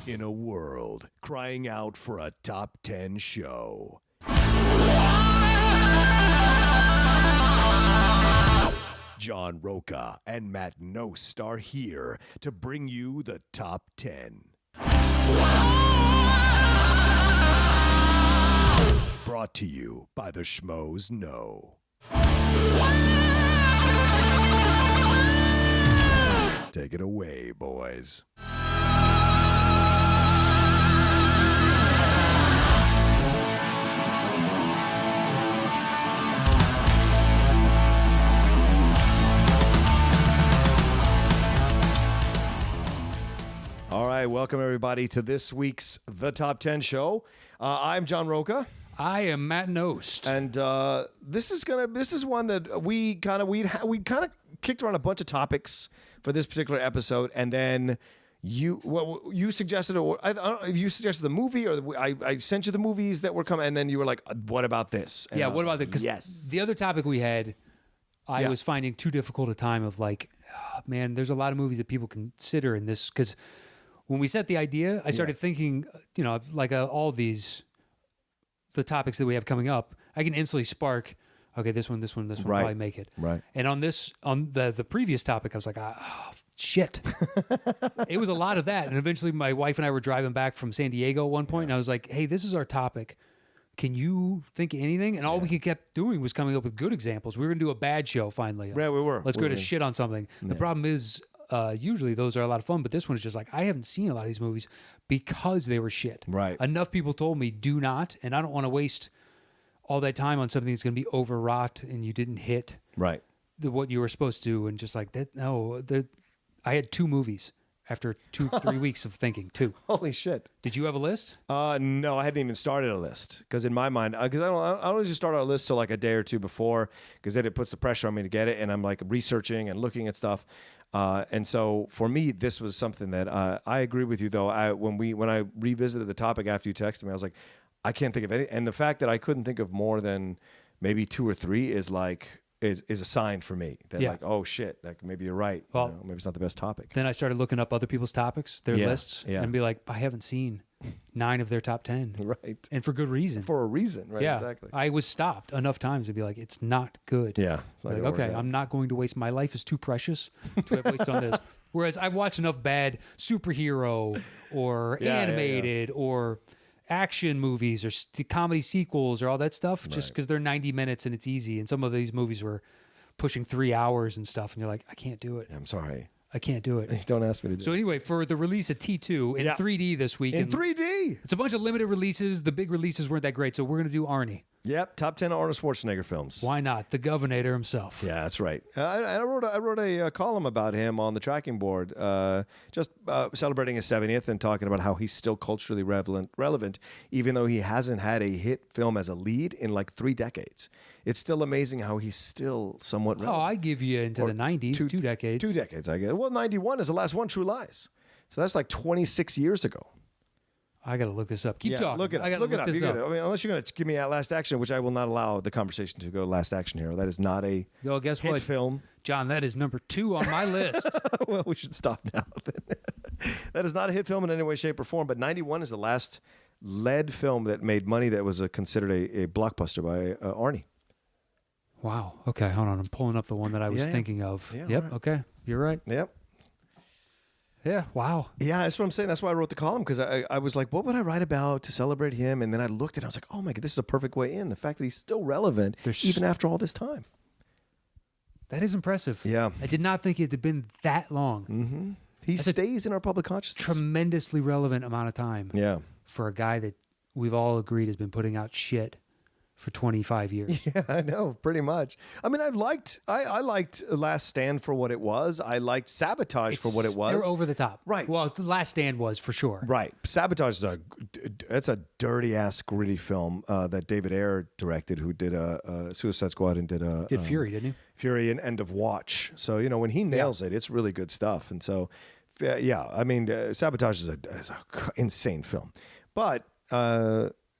In a world crying out for a top 10 show, John Roca and Matt Nost are here to bring you the top 10. Brought to you by the Schmoes Know. Take it away, boys. All right, welcome everybody to this week's The Top 10 show. I'm John Roca. I am Matt Nost. And this is one that we kind of kicked around a bunch of topics for this particular episode, and then you suggested, or I don't know if you suggested the movie, or I sent you the movies that were coming, and then you were like, "What about this?" And yeah, what about this? Yes, the other topic we had, I was finding too difficult a time of like, oh, man, there's a lot of movies that people consider in this, because when we set the idea, I started thinking, like all these. The topics that we have coming up, I can instantly spark, okay, this one right. probably make it. Right. And on the previous topic, I was like, oh, shit. It was a lot of that. And eventually my wife and I were driving back from San Diego at one point, and I was like, hey, this is our topic. Can you think of anything? And all we kept doing was coming up with good examples. We were going to do a bad show finally. Yeah, we were. Let's go to shit on something. Yeah. The problem is, usually those are a lot of fun, but this one is just like, I haven't seen a lot of these movies because they were shit. Right. Enough people told me do not, and I don't want to waste all that time on something that's going to be overwrought and you didn't hit right what you were supposed to, and just like that. No, I had 2 movies after 2-3 weeks of thinking. 2. Holy shit! Did you have a list? No, I hadn't even started a list, because in my mind, because I don't just start a list till like a day or two before, because then it puts the pressure on me to get it, and I'm like researching and looking at stuff. And so for me, this was something that I agree with you though. When I revisited the topic after you texted me, I was like, I can't think of any. And the fact that I couldn't think of more than maybe 2 or 3 is a sign for me that like, oh shit, like maybe you're right. Well, maybe it's not the best topic. Then I started looking up other people's topics, their lists, and be like, I haven't seen 9 of their top 10. Right. And for good reason. For a reason, right? Yeah. Exactly. I was stopped enough times to be like, it's not good. Yeah. Like, okay, I'm not going to waste, my life is too precious to have wasted on this. Whereas I've watched enough bad superhero or animated or action movies or comedy sequels or all that stuff, just because they're 90 minutes and it's easy. And some of these movies were pushing 3 hours and stuff, and you're like, I can't do it. I'm sorry. I can't do it. Don't ask me to do it. So anyway, for the release of T2 in 3D this week. In 3D? It's a bunch of limited releases. The big releases weren't that great, so we're going to do Arnie. Yep, top 10 Arnold Schwarzenegger films. Why not? The Governor himself. Yeah, that's right. I wrote a column about him on the tracking board, just celebrating his 70th and talking about how he's still culturally relevant, even though he hasn't had a hit film as a lead in like 3 decades. It's still amazing how he's still somewhat relevant. Oh, I give you into the 90s, 2 decades. 2 decades, I guess. Well, 91 is the last one, True Lies. So that's like 26 years ago. I got to look this up. Keep talking. Look it up. I got to look this up. I mean, unless you're going to give me Last Action, which I will not allow the conversation to go Last Action Hero. That is not a guess hit what? film. John, that is number 2 on my list. Well, we should stop now. That is not a hit film in any way, shape, or form, but 91 is the last lead film that made money that was considered a blockbuster by Arnie. Wow. Okay, hold on. I'm pulling up the one that I was thinking of. Yeah, yep. right. Okay. You're right. Yep. Yeah. Wow. Yeah, that's what I'm saying. That's why I wrote the column, because I was like, what would I write about to celebrate him? And then I looked at it. I was like, oh my God, this is a perfect way in. The fact that he's still relevant even after all this time. That is impressive. Yeah. I did not think it had been that long. Mm-hmm. He stays in our public consciousness. Tremendously relevant amount of time. Yeah. For a guy that we've all agreed has been putting out shit for 25 years. Yeah, I know, pretty much. I mean, I liked Last Stand for what it was. I liked Sabotage for what it was. They're over the top. Right. Well, The Last Stand was for sure. Right. Sabotage is that's a dirty ass gritty film that David Ayer directed, who did Suicide Squad and did Fury, didn't he? Fury and End of Watch. So, when he nails it, it's really good stuff. And so, yeah, I mean, Sabotage is a insane film. But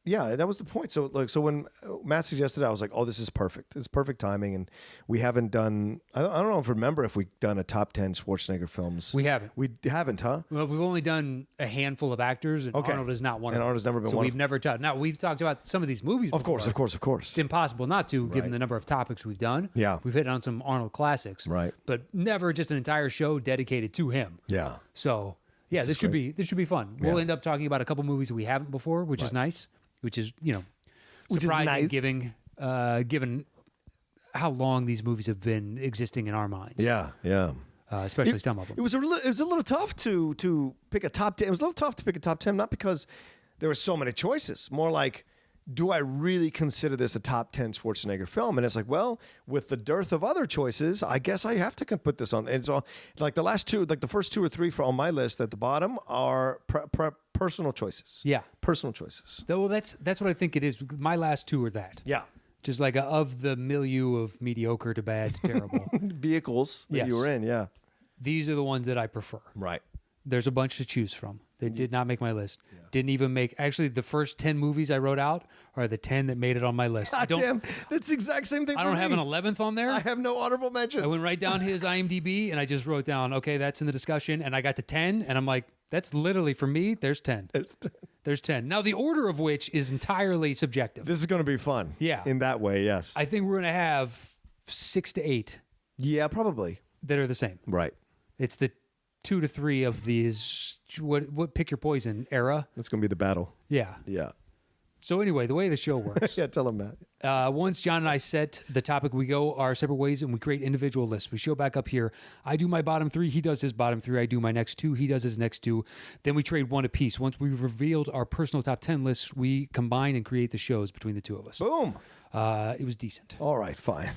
yeah, that was the point. So so when Matt suggested it, I was like, oh, this is perfect. It's perfect timing. And we haven't done, I don't know if remember if we've done a top 10 Schwarzenegger films. We haven't. We haven't, huh? Well, we've only done a handful of actors, and Okay. Arnold is not one And of them. Arnold's never been so one we've of never talked. Now, we've talked about some of these movies Of course, before. of course, of course. It's impossible not to, given Right. the number of topics we've done. Yeah. We've hit on some Arnold classics. Right. But never just an entire show dedicated to him. Yeah. So, yeah, this should be fun. We'll Yeah. end up talking about a couple movies that we haven't before, which is nice, which is, Which is surprising nice. given how long these movies have been existing in our minds. Yeah, yeah. Especially some of them. It was a little tough to pick a top 10. It was a little tough to pick a top 10, not because there were so many choices. More like, do I really consider this a top 10 Schwarzenegger film? And it's like, well, with the dearth of other choices, I guess I have to put this on. And so, like the last two, like the first two or three on my list at the bottom are personal choices. Yeah. Personal choices. Well, that's what I think it is. My last two are that. Yeah. Just like of the milieu of mediocre to bad to terrible. Vehicles that Yes. you were in. Yeah. These are the ones that I prefer. Right. There's a bunch to choose from. They did not make my list. Didn't even make. Actually, the first 10 movies I wrote out are the 10 that made it on my list. God damn. That's the exact same thing I for don't have me. an 11th on there. I have no honorable mentions. I went right down his IMDb and I just wrote down, okay, that's in the discussion. And I got to 10 and I'm like, that's literally for me. There's 10. There's 10. Now, the order of which is entirely subjective. This is going to be fun. Yeah. In that way, yes. I think we're going to have 6 to 8 Yeah, probably. that are the same. Right. It's the 2 to 3 of these, what pick your poison era. That's going to be the battle. Yeah. Yeah. So anyway, the way the show works. Yeah, tell him that. Once John and I set the topic, we go our separate ways and we create individual lists. We show back up here. I do my bottom 3. He does his bottom 3. I do my next 2. He does his next 2. Then we trade one apiece. Once we've revealed our personal top 10 lists, we combine and create the shows between the two of us. Boom. It was decent. All right, fine.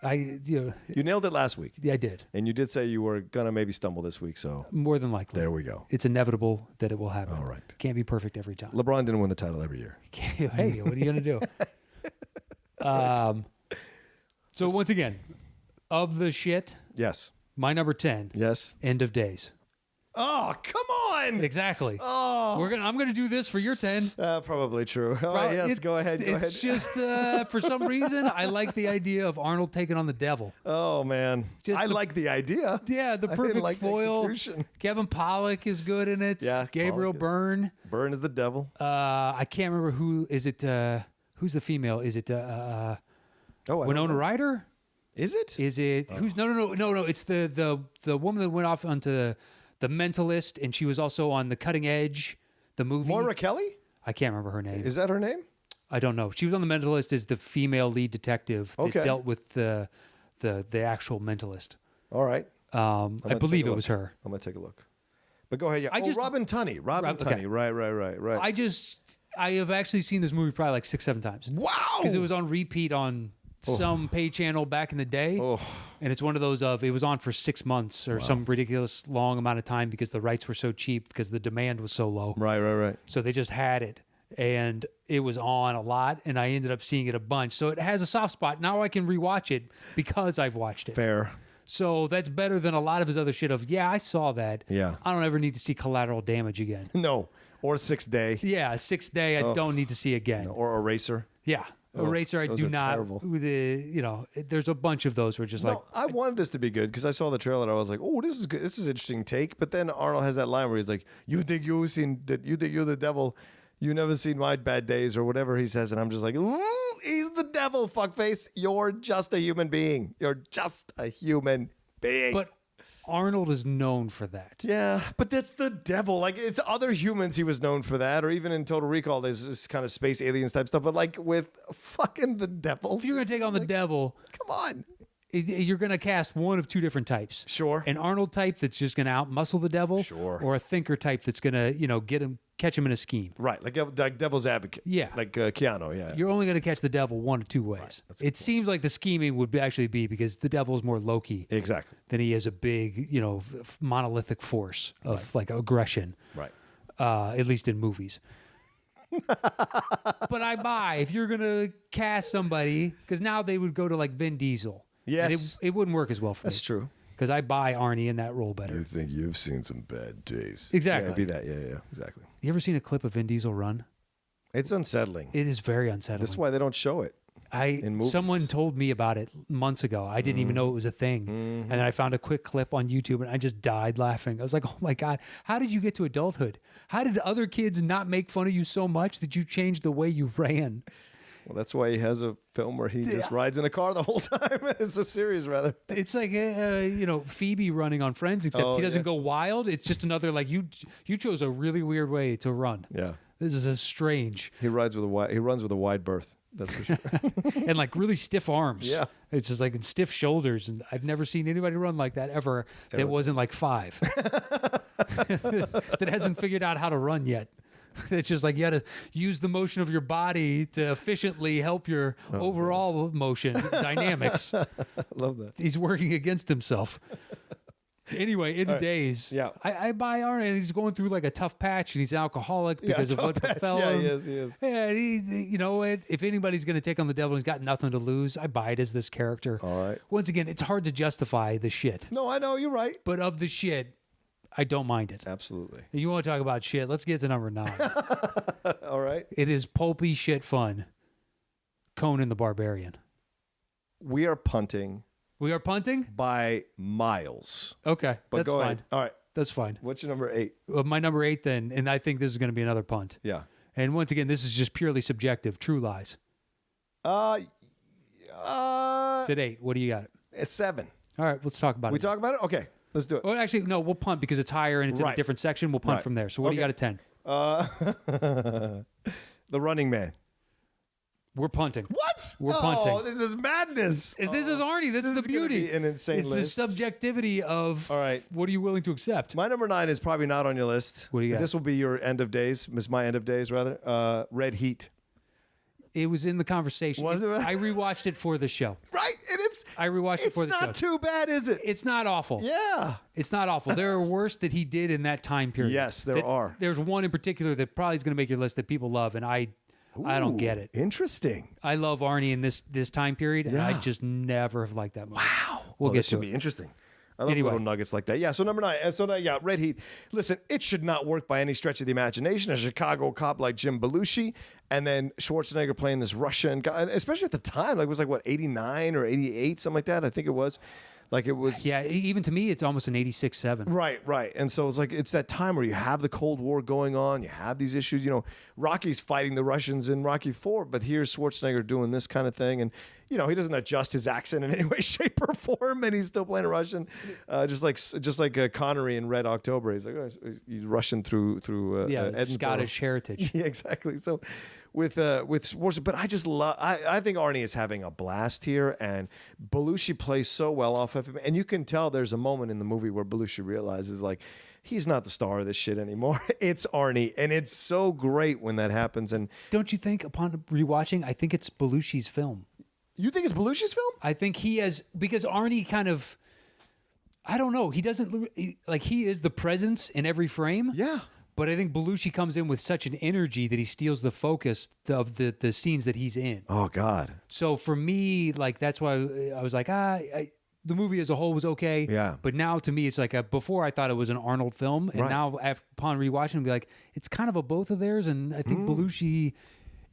You nailed it last week. I did. And you did say you were going to maybe stumble this week, so More than likely. there we go. It's inevitable that it will happen. All right. Can't be perfect every time. LeBron didn't win the title every year. Hey, what are you going to do? So once again, of the shit, Yes. my number 10, Yes. End of Days. Oh, come on. Exactly. Oh. I'm gonna do this for your 10. Probably true. All right, yes, go ahead. Go ahead. It's just for some reason I like the idea of Arnold taking on the devil. Oh, man. Just I the- like the idea. Yeah, the I didn't perfect like the foil. execution. Kevin Pollak is good in it. Yeah, Gabriel Pollak is. Byrne. Byrne is the devil. I can't remember who is it. Who's the female? Is it I don't Winona know. Ryder? Is it? Is it who's no? It's the woman that went off onto the Mentalist, and she was also on The Cutting Edge, the movie. Moira Kelly? I can't remember her name. Is that her name? I don't know. She was on The Mentalist as the female lead detective that Okay. dealt with the actual mentalist. All right. I gonna believe take a it was look. her. I'm going to take a look. But go ahead. Yeah. I just- Robin Tunney. Robin okay. Tunney. Right. I have actually seen this movie probably like 6-7 times. Wow. Because it was on repeat on some pay channel back in the day. Oh. And it's one of those of it was on for 6 months or some ridiculous long amount of time because the rights were so cheap because the demand was so low. Right. So they just had it. And it was on a lot, and I ended up seeing it a bunch. So it has a soft spot. Now I can rewatch it because I've watched it. Fair. So that's better than a lot of his other shit of, I saw that. Yeah. I don't ever need to see Collateral Damage again. No. Or Sixth Day. Yeah, Sixth Day I don't need to see again. Or Eraser. Yeah. Eraser I those do are not. terrible. There's a bunch of those where just like, No, I wanted this to be good because I saw the trailer. I was like, "Oh, this is good. This is an interesting take." But then Arnold has that line where he's like, "You think you've seen that? You think you're the devil? You never seen my bad days or whatever he says." And I'm just like, "Ooh, he's the devil, fuckface. You're just a human being. You're just a human being." but Arnold is known for that. yeah, but that's the devil. Like, it's other humans he was known for that, or even in Total Recall, there's this kind of space aliens type stuff. But like with fucking the devil, If you're going to take on the devil, come on. you're going to cast one of two different types. Sure. An Arnold type that's just going to outmuscle the devil. Sure. Or a thinker type that's going to, catch him in a scheme. Right, like devil's advocate. Yeah. Like Keanu, yeah. You're only going to catch the devil one of two ways. That's a good It seems like the scheming would actually be because the devil is more low-key Exactly. than he is a big, monolithic force of like aggression, Right. at least in movies. But I buy if you're going to cast somebody, because now they would go to like Vin Diesel. And Yes. it wouldn't work as well for me. That's true. Because I buy Arnie in that role better. You think you've seen some bad days. Exactly. Yeah, it'd be that. Yeah, exactly. You ever seen a clip of Vin Diesel run? It's unsettling. It is very unsettling. That's why they don't show it. in movies. Someone told me about it months ago. I didn't even know it was a thing. And then I found a quick clip on YouTube and I just died laughing. I was like, oh my God, how did you get to adulthood? How did other kids not make fun of you so much that you changed the way you ran? Well, that's why he has a film where he just rides in a car the whole time. It's a series, rather. It's like, Phoebe running on Friends, except he doesn't go wild. It's just another, like, you chose a really weird way to run. Yeah. This is a strange. He runs with a wide berth. That's for sure. And like really stiff arms. Yeah. It's just like stiff shoulders. And I've never seen anybody run like that ever. That wasn't like 5. That hasn't figured out how to run yet. It's just like you got to use the motion of your body to efficiently help your overall motion dynamics. I love that. He's working against himself. Anyway, in Days, I buy Arnold, and he's going through like a tough patch, and he's alcoholic because of what befell him. Yeah, he is. Yeah, if anybody's going to take on the devil, he's got nothing to lose. I buy it as this character. All right. Once again, it's hard to justify the shit. No, I know, you're right. But of the shit, I don't mind it. Absolutely. You want to talk about shit? Let's get to number 9. All right. It is pulpy shit fun. Conan the Barbarian. We are punting. We are punting? By miles. Okay, But that's go fine. ahead. All right. That's fine. What's your number 8? My number 8 then, and I think this is going to be another punt. Yeah. And once again, this is just purely subjective. True Lies. It's at 8. What do you got? It's 7. All right, let's talk about it. We talk about it? Okay. Let's do it. Well, actually, no, we'll punt because it's higher and it's in a different section. We'll punt from there. So what do you got at 10? The Running Man. We're punting. What? We're punting. Oh, this is madness. This is Arnie. This is the beauty. Be an insane it's list. the subjectivity of all right. What are you willing to accept? My number 9 is probably not on your list. What do you got? This will be your end of days. My end of days, rather. Red Heat. It was in the conversation. Was it? I rewatched it for the show. Right? I rewatched it for the show. It's not too bad, is it? It's not awful. Yeah. It's not awful. There are worse that he did in that time period. Yes, there are. There's one in particular that probably is going to make your list that people love, and I don't get it. Interesting. I love Arnie in this time period, and I just never have liked that movie. Wow. We'll get this to should it. be interesting. I love little nuggets like that. Yeah, so number 9. Red Heat. Listen, it should not work by any stretch of the imagination. A Chicago cop like Jim Belushi, and then Schwarzenegger playing this Russian guy, especially at the time, like it was like, what, 89 or 88, something like that, I think it was. Like it was. Yeah, even to me, it's almost an 86-7. Right. And so it's like, it's that time where you have the Cold War going on, you have these issues. Rocky's fighting the Russians in Rocky IV, but here's Schwarzenegger doing this kind of thing. And, he doesn't adjust his accent in any way, shape, or form, and he's still playing a Russian, just like Connery in Red October. He's like, he's Russian through Edinburgh. Scottish heritage. Yeah, exactly. So with Schwarzenegger, but I just love. I think Arnie is having a blast here, and Belushi plays so well off of him, and you can tell there's a moment in the movie where Belushi realizes like he's not the star of this shit anymore. It's Arnie, and it's so great when that happens. And don't you think, upon rewatching, I think it's Belushi's film. You think it's Belushi's film? I think he has, because Arnie kind of, I don't know, he doesn't, like, he is the presence in every frame. Yeah. But I think Belushi comes in with such an energy that he steals the focus of the scenes that he's in. Oh, God. So for me, like, that's why I was like, the movie as a whole was okay. Yeah. But now to me, it's like before I thought it was an Arnold film. And now upon rewatching, I'll be like, it's kind of a both of theirs. And I think Belushi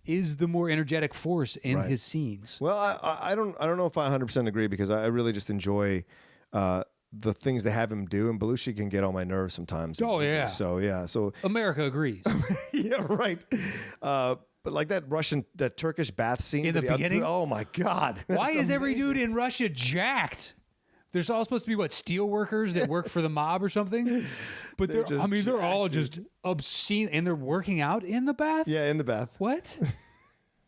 is the more energetic force in his scenes. Well, I don't know if I 100% agree, because I really just enjoy the things they have him do, and Belushi can get on my nerves sometimes. Oh, yeah. So America agrees. yeah, right. But like that Turkish bath scene in the beginning. Oh my God! Why is every dude in Russia jacked? There's all supposed to be steel workers that work for the mob or something, but they're all just obscene, and they're working out in the bath. Yeah, in the bath. What?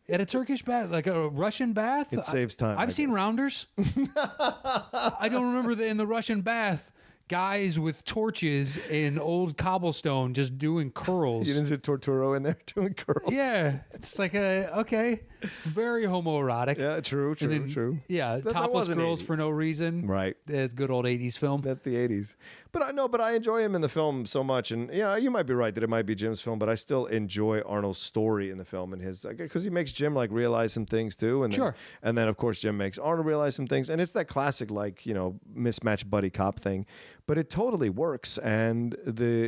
At a Turkish bath, like a Russian bath? It saves time. I've seen Rounders. I don't remember in the Russian bath, guys with torches and old cobblestone just doing curls. You didn't see Torturo in there doing curls? Yeah. It's like, okay. It's very homoerotic. Yeah, true. Yeah, topless girls 80s. For no reason. Right. It's good old 80s film. That's the 80s. But I enjoy him in the film so much. And yeah, you might be right that it might be Jim's film, but I still enjoy Arnold's story in the film, and his, because he makes Jim like realize some things too. And then of course Jim makes Arnold realize some things. And it's that classic, like, mismatched buddy cop thing. but it totally works. And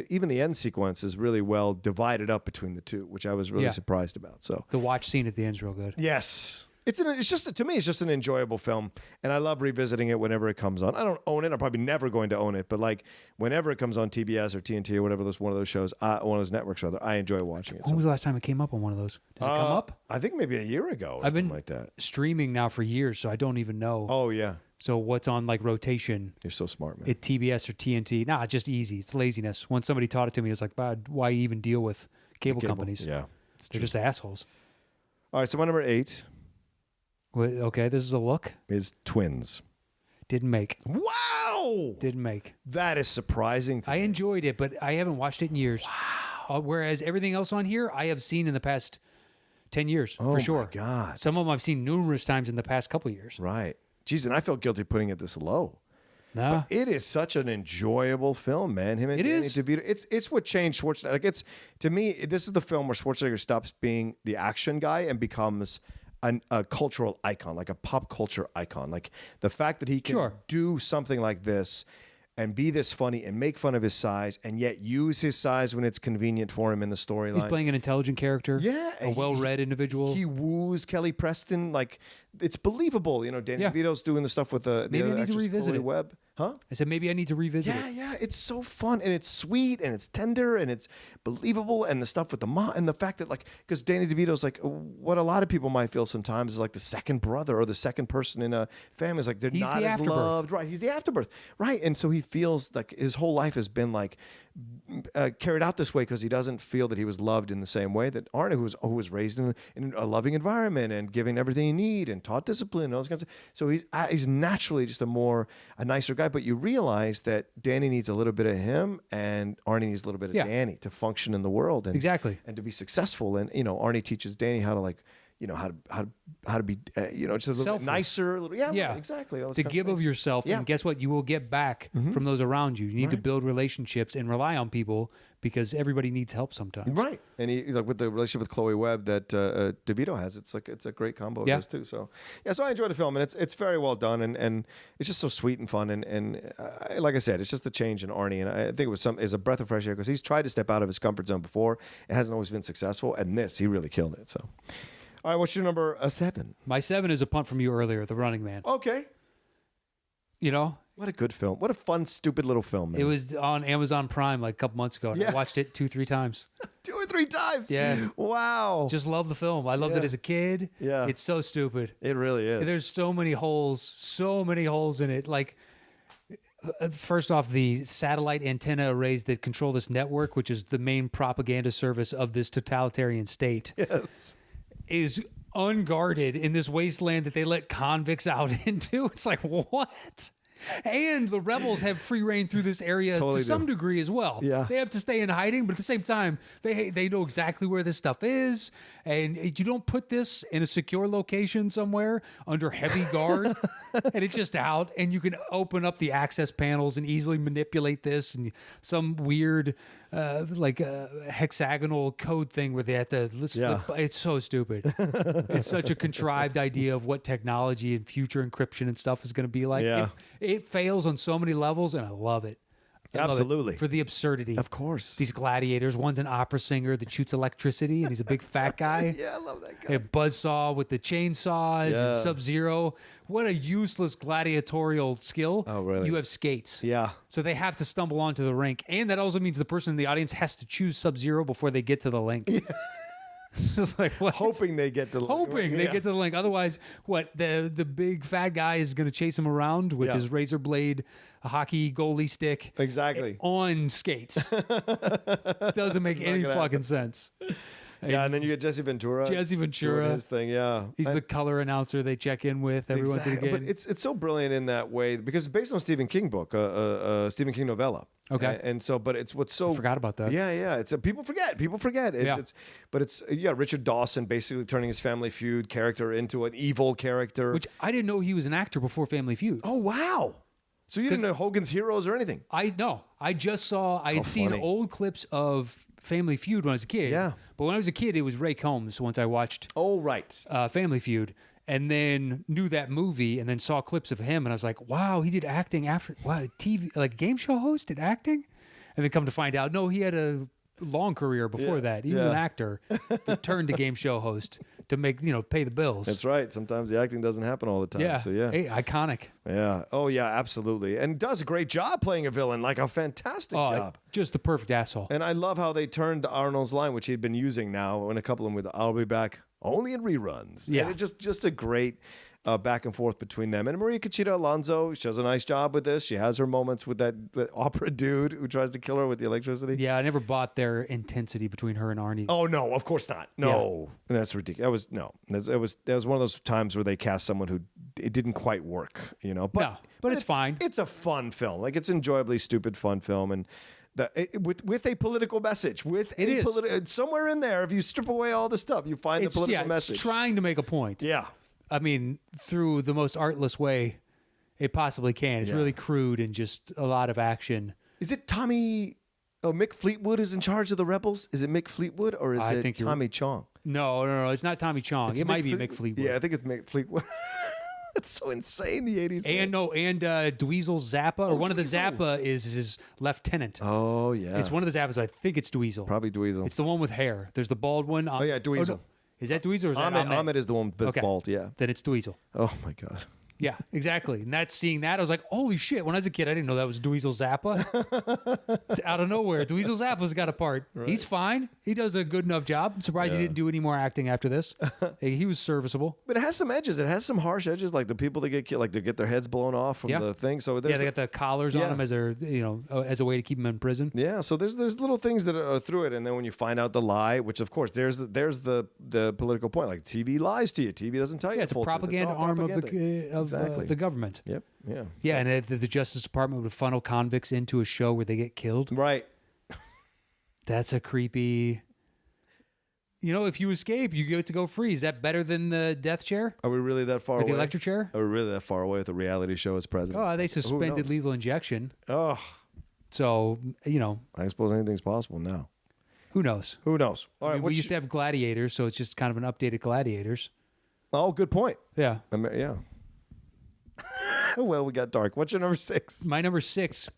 even the end sequence is really well divided up between the two, which I was really surprised about. So The watch scene at the end's real good. yes. It's just to me, it's just an enjoyable film, and I love revisiting it whenever it comes on. I don't own it; I'm probably never going to own it, but like whenever it comes on TBS or TNT or whatever, one of those shows, one of those networks rather, I enjoy watching it. When was the last time it came up on one of those? Does it come up? I think maybe a year ago or something like that. Streaming now for years, so I don't even know. Oh yeah. So what's on like rotation? You're so smart, man. At TBS or TNT? Nah, just easy. It's laziness. When somebody taught it to me, it was like, why even deal with cable companies? Yeah, they're just assholes. All right, so my number 8. Okay, this is a look. Is Twins. Didn't make. Wow! Didn't make. That is surprising to I me. enjoyed it, but I haven't watched it in years. Wow. Whereas everything else on here, I have seen in the past 10 years, for sure. Oh, my God. Some of them I've seen numerous times in the past couple of years. Right. Jeez, and I felt guilty putting it this low. Nah. But it is such an enjoyable film, man. Him and Danny DeVito. It's what changed Schwarzenegger. Like to me, this is the film where Schwarzenegger stops being the action guy and becomes a cultural icon, like a pop culture icon. Like the fact that he can do something like this and be this funny and make fun of his size and yet use his size when it's convenient for him in the storyline. He's playing an intelligent character. Yeah. A well-read individual. He woos Kelly Preston. Like, it's believable. You know, Danny DeVito's doing the stuff with the Maybe other I need to actress, revisit Chloe it. Webb. Huh? I said maybe I need to revisit it. Yeah, it's so fun and it's sweet and it's tender and it's believable, and the stuff with the mom and the fact that, like, because Danny DeVito's like what a lot of people might feel sometimes is like the second brother or the second person in a family. Is like they're not as loved, right? He's the afterbirth, right? And so he feels like his whole life has been like carried out this way because he doesn't feel that he was loved in the same way that Arnold, who was raised in a loving environment and given everything he need and taught discipline and all those kinds of. So he's naturally just a nicer guy. But you realize that Danny needs a little bit of him and Arnie needs a little bit of Danny to function in the world and and to be successful. And Arnie teaches Danny how to how to be just a little bit nicer, exactly. To give of yourself, and guess what? You will get back from those around you. You need to build relationships and rely on people because everybody needs help sometimes. Right, and he like with the relationship with Chloe Webb that DeVito has, it's a great combo of those two. So so I enjoyed the film, and it's very well done, and it's just so sweet and fun, and like I said, it's just the change in Arnie, and I think it was a breath of fresh air because he's tried to step out of his comfort zone before. It hasn't always been successful, and he really killed it. So. All right, what's your number 7? My 7 is a punt from you earlier, The Running Man. Okay. What a good film. What a fun, stupid little film, man. It was on Amazon Prime like a couple months ago. And I watched it 2-3 times. 2 or 3 times? Yeah. Wow. Just love the film. I loved it as a kid. Yeah. It's so stupid. It really is. There's so many holes in it. Like, first off, the satellite antenna arrays that control this network, which is the main propaganda service of this totalitarian state. Yes. Is unguarded in this wasteland that they let convicts out into. It's like, what? And the rebels have free reign through this area to some degree as well. Yeah. They have to stay in hiding, but at the same time, they know exactly where this stuff is. And you don't put this in a secure location somewhere under heavy guard and it's just out. And you can open up the access panels and easily manipulate this and some weird hexagonal code thing where they have to it's so stupid. It's such a contrived idea of what technology and future encryption and stuff is going to be like. Yeah. It fails on so many levels, and I love it. Absolutely. For the absurdity. Of course. These gladiators. One's an opera singer that shoots electricity, and he's a big fat guy. Yeah, I love that guy. And Buzzsaw with the chainsaws and Sub-Zero. What a useless gladiatorial skill. Oh, really? You have skates. Yeah. So they have to stumble onto the rink. And that also means the person in the audience has to choose Sub-Zero before they get to the rink. Yeah. It's just like, what? Hoping they get to the link. They get to the link. Otherwise, the big fat guy is going to chase him around with his razor blade hockey goalie stick. Exactly. On skates. Doesn't make any fucking sense. Yeah, and then you get Jesse Ventura. Doing his thing, yeah. He's the color announcer they check in with every once in a game. But it's so brilliant in that way because it's based on a Stephen King book, Stephen King novella. Okay. And so, but it's what's so... I forgot about that. Yeah. It's people forget. It's Richard Dawson basically turning his Family Feud character into an evil character. Which I didn't know he was an actor before Family Feud. Oh, wow. So you didn't know Hogan's Heroes or anything? I just saw... I had seen old clips of Family Feud when I was a kid. Yeah. But when I was a kid, it was Ray Combs once I watched Family Feud. and then knew that movie and then saw clips of him, and I was like, wow, he did acting after, wow, TV, like game show host did acting? And then come to find out, no, he had a long career before that. He was an actor that turned to game show host to make, pay the bills. That's right. Sometimes the acting doesn't happen all the time. Yeah. So yeah. Hey, iconic. Yeah. Oh yeah, absolutely. And does a great job playing a villain, like a fantastic job. Just the perfect asshole. And I love how they turned Arnold's line, which he'd been using now in a couple of them with "I'll be back only in reruns." Yeah. And it just a great back and forth between them. And Maria Conchita Alonso, she does a nice job with this. She has her moments with that opera dude who tries to kill her with the electricity. Yeah, I never bought their intensity between her and Arnie. Oh no, of course not. No, that's ridiculous. That was one of those times where they cast someone who it didn't quite work. But it's fine. It's a fun film. Like it's enjoyably stupid fun film and. With a political message, somewhere in there, if you strip away all the stuff, you find the political message. It's trying to make a point. Yeah. I mean, through the most artless way it possibly can. It's really crude and just a lot of action. Is it Tommy? Oh, Mick Fleetwood is in charge of the rebels. Is it Mick Fleetwood or is it Tommy Chong? No. It's not Tommy Chong. It might be Mick Fleetwood. Yeah, I think it's Mick Fleetwood. It's so insane, the 80s. And Dweezil Zappa, or one of the Zappa is his lieutenant. Oh, yeah. It's one of the Zappas. I think it's Dweezil. Probably Dweezil. It's the one with hair. There's the bald one. Oh, yeah, Dweezil. No. Is that Dweezil or is that Ahmed? Ahmed is the one with bald, yeah. Then it's Dweezil. Oh, my God. Yeah, exactly. And seeing that, I was like, holy shit. When I was a kid, I didn't know that was Dweezil Zappa. It's out of nowhere. Dweezil Zappa's got a part. Right. He's fine. He does a good enough job. I'm surprised he didn't do any more acting after this. He was serviceable. But it has some edges. It has some harsh edges, like the people that get killed, like they get their heads blown off from the thing. So they got the collars on them as as a way to keep them in prison. Yeah, so there's little things that are through it, and then when you find out the lie, which of course there's the political point, like TV lies to you. TV doesn't tell you. Yeah, it's a propaganda arm of the government. Yep. Yeah. Yeah, and the Justice Department would funnel convicts into a show where they get killed. Right. That's a creepy. If you escape, you get to go free. Is that better than the death chair? Are we really that far away? The electric chair? Are we really that far away with the reality show as president? Oh, they suspended lethal injection. Oh. So, I suppose anything's possible now. Who knows? All right. We used to have gladiators, so it's just kind of an updated gladiators. Oh, good point. Yeah. Yeah. Well, we got dark. What's your number 6? My number 6.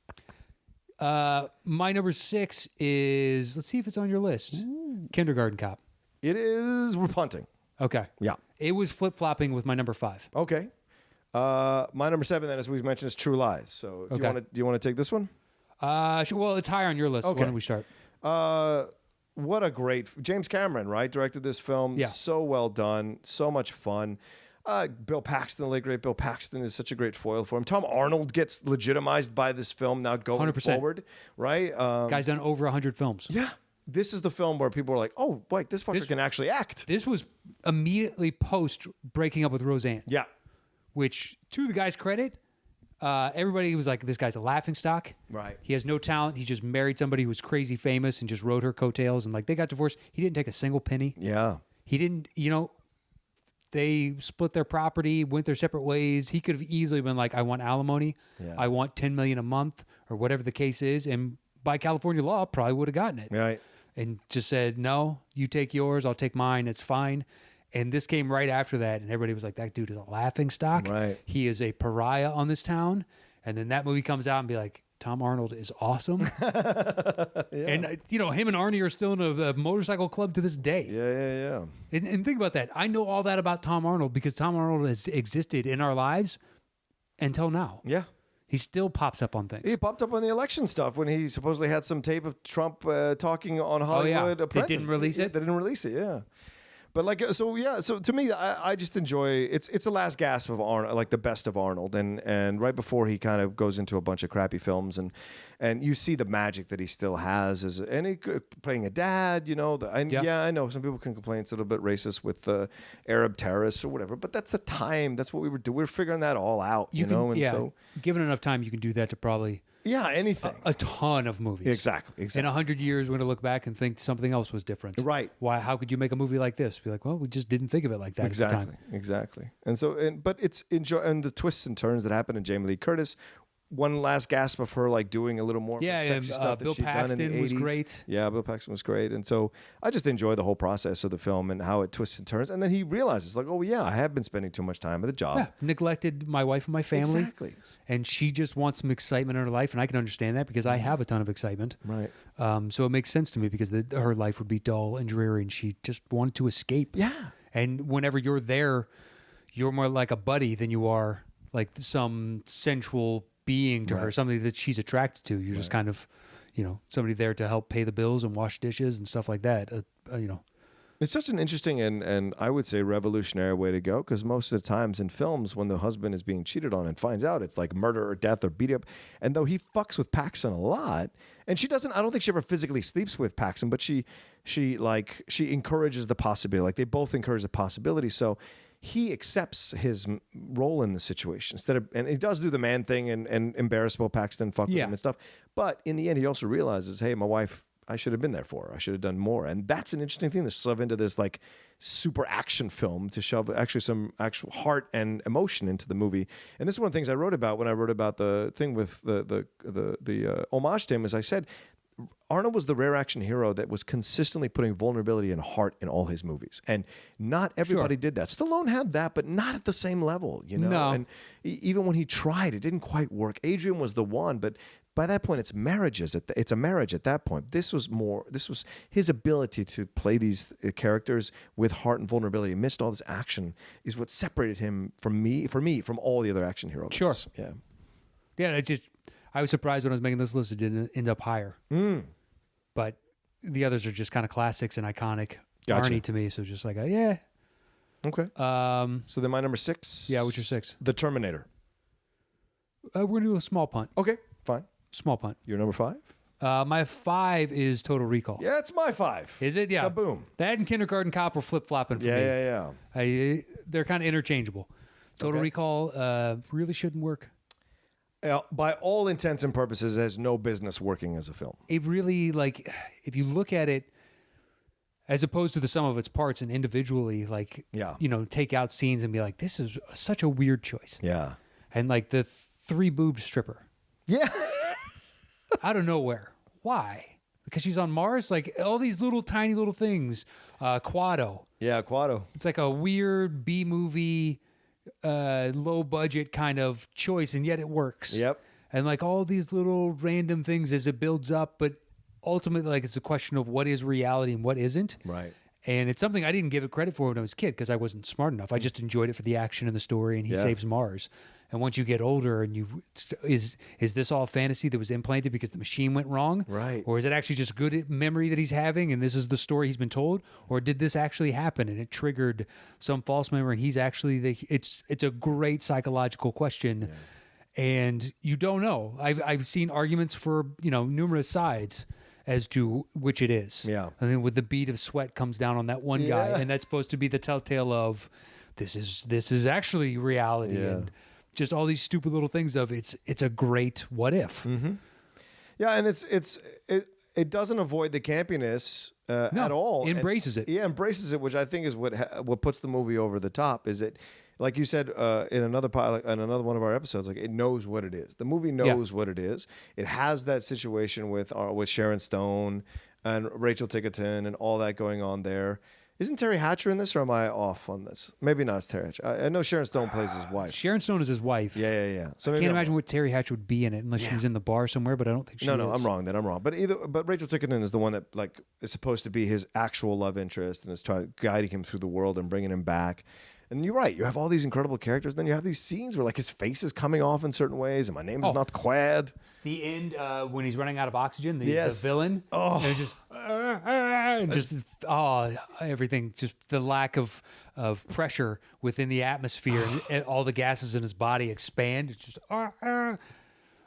My number 6 is, let's see if it's on your list. Ooh. Kindergarten Cop. It is. We're punting. Okay. Yeah. It was flip-flopping with my number 5. Okay. My number 7, then, as we mentioned, is True Lies. So do you want to take this one? Sure. Well, it's higher on your list. Okay. Why don't we start? What a great James Cameron, right? Directed this film. Yeah. So well done. So much fun. Bill Paxton, the late great Bill Paxton, is such a great foil for him. Tom Arnold gets legitimized by this film now going 100%. Forward, right? Guy's done over 100 films. Yeah. This is the film where people are like, oh, wait, this fucker can actually act. This was immediately post breaking up with Roseanne. Yeah. Which, to the guy's credit, everybody was like, this guy's a laughingstock. Right. He has no talent. He just married somebody who was crazy famous and just rode her coattails. And they got divorced. He didn't take a single penny. Yeah. He didn't, they split their property, went their separate ways. He could have easily been like, I want alimony. Yeah. I want $10 million a month or whatever the case is. And by California law, probably would have gotten it. Right. And just said, no, you take yours, I'll take mine. It's fine. And this came right after that. And everybody was like, that dude is a laughingstock. Right. He is a pariah on this town. And then that movie comes out and be like, Tom Arnold is awesome. Yeah. And, him and Arnie are still in a motorcycle club to this day. Yeah. And think about that. I know all that about Tom Arnold because Tom Arnold has existed in our lives until now. Yeah. He still pops up on things. He popped up on the election stuff when he supposedly had some tape of Trump talking on Hollywood. Oh, yeah. They didn't release it? They didn't release it, yeah. But so to me, I just enjoy it's the last gasp of Arnold, like the best of Arnold, and right before he kind of goes into a bunch of crappy films, and you see the magic that he still has playing a dad, I know some people can complain it's a little bit racist with the Arab terrorists or whatever, but that's the time, that's what we were doing, we're figuring that all out, so given enough time, you can do that to probably. Yeah, anything. A ton of movies. Exactly. In 100 years, we're going to look back and think something else was different. Right. Why? How could you make a movie like this? Be like, well, we just didn't think of it like that exactly. at the time. Exactly. And so, but it's and the twists and turns that happen in Jamie Lee Curtis one last gasp of her like doing a little more sexy stuff that Bill she'd done in the Paxton was 80s. great. Yeah, Bill Paxton was great. And so I just enjoy the whole process of the film and how it twists and turns. And then he realizes like, oh yeah, I have been spending too much time at the job. Yeah, neglected my wife and my family. Exactly. And she just wants some excitement in her life, and I can understand that because I have a ton of excitement. Right. So it makes sense to me because her life would be dull and dreary, and she just wanted to escape. Yeah. And whenever you're there, you're more like a buddy than you are like some sensual being to her, something that she's attracted to. You're just kind of, somebody there to help pay the bills and wash dishes and stuff like that. It's such an interesting and I would say revolutionary way to go, because most of the times in films when the husband is being cheated on and finds out, it's like murder or death or beat up. And though he fucks with Paxton a lot, and she doesn't, I don't think she ever physically sleeps with Paxton, but she encourages the possibility. Like they both encourage the possibility. So he accepts his role in the situation and he does do the man thing and embarrass Bill Paxton, fuck with him and stuff. But in the end, he also realizes, hey, my wife, I should have been there for her. I should have done more. And that's an interesting thing to shove into this like super action film, to shove actually some actual heart and emotion into the movie. And this is one of the things I wrote about when I wrote about the thing with the homage to him, is I said, Arnold was the rare action hero that was consistently putting vulnerability and heart in all his movies. And not everybody did that. Stallone had that, but not at the same level, No. And even when he tried, it didn't quite work. Adrian was the one, but by that point, it's a marriage at that point. This was his ability to play these characters with heart and vulnerability amidst all this action is what separated him from all the other action heroes. Sure. Yeah. Yeah, I was surprised when I was making this list it didn't end up higher. But the others are just kind of classics and iconic. Gotcha. Arnie to me, so just like, yeah. Okay. So then my number 6. Yeah, what's your 6? The Terminator. We're going to do a small punt. Okay, fine. Small punt. Your number 5? My 5 is Total Recall. Yeah, it's my 5. Is it? Yeah. Kaboom. That and Kindergarten Cop were flip-flopping for me. Yeah. They're kind of interchangeable. Total Recall really shouldn't work. By all intents and purposes, it has no business working as a film. It really, like, if you look at it as opposed to the sum of its parts and individually, like, take out scenes and be like, this is such a weird choice. Yeah. And like the 3-boobed stripper. Yeah. Out of nowhere. Why? Because she's on Mars? Like all these little tiny little things. Quado. Yeah, Quado. It's like a weird B-movie, low budget kind of choice, and yet it works. Yep. And like all these little random things as it builds up, but ultimately, like, it's a question of what is reality and what isn't. Right. And it's something I didn't give it credit for when I was a kid because I wasn't smart enough. I just enjoyed it for the action and the story, and he saves Mars. And once you get older and is this all fantasy that was implanted because the machine went wrong? Right. Or is it actually just good memory that he's having and this is the story he's been told? Or did this actually happen and it triggered some false memory and he's actually it's a great psychological question. Yeah. And you don't know. I've seen arguments for, numerous sides as to which it is. Yeah. And then with the bead of sweat comes down on that one guy, and that's supposed to be the telltale of this is actually reality, and just all these stupid little things of it's a great what if. Mm-hmm. Yeah, and it doesn't avoid the campiness at all. It embraces it. Yeah, embraces it, which I think is what puts the movie over the top. Is it, like you said in another one of our episodes, like it knows what it is. The movie knows what it is. It has that situation with Sharon Stone and Rachel Ticotin and all that going on there. Isn't Terry Hatcher in this, or am I off on this? Maybe not. It's Terry Hatcher. I know Sharon Stone plays his wife. Sharon Stone is his wife. Yeah. So I can't imagine what Terry Hatcher would be in it unless she was in the bar somewhere, but I don't think she is. No, I'm wrong. I'm wrong. But Rachel Ticotin is the one that like is supposed to be his actual love interest and is guiding him through the world and bringing him back. And you're right. You have all these incredible characters. And then you have these scenes where like his face is coming off in certain ways, and my name is not Quad. The end when he's running out of oxygen, the villain. Oh, and everything. Just the lack of pressure within the atmosphere, and all the gases in his body expand. It's just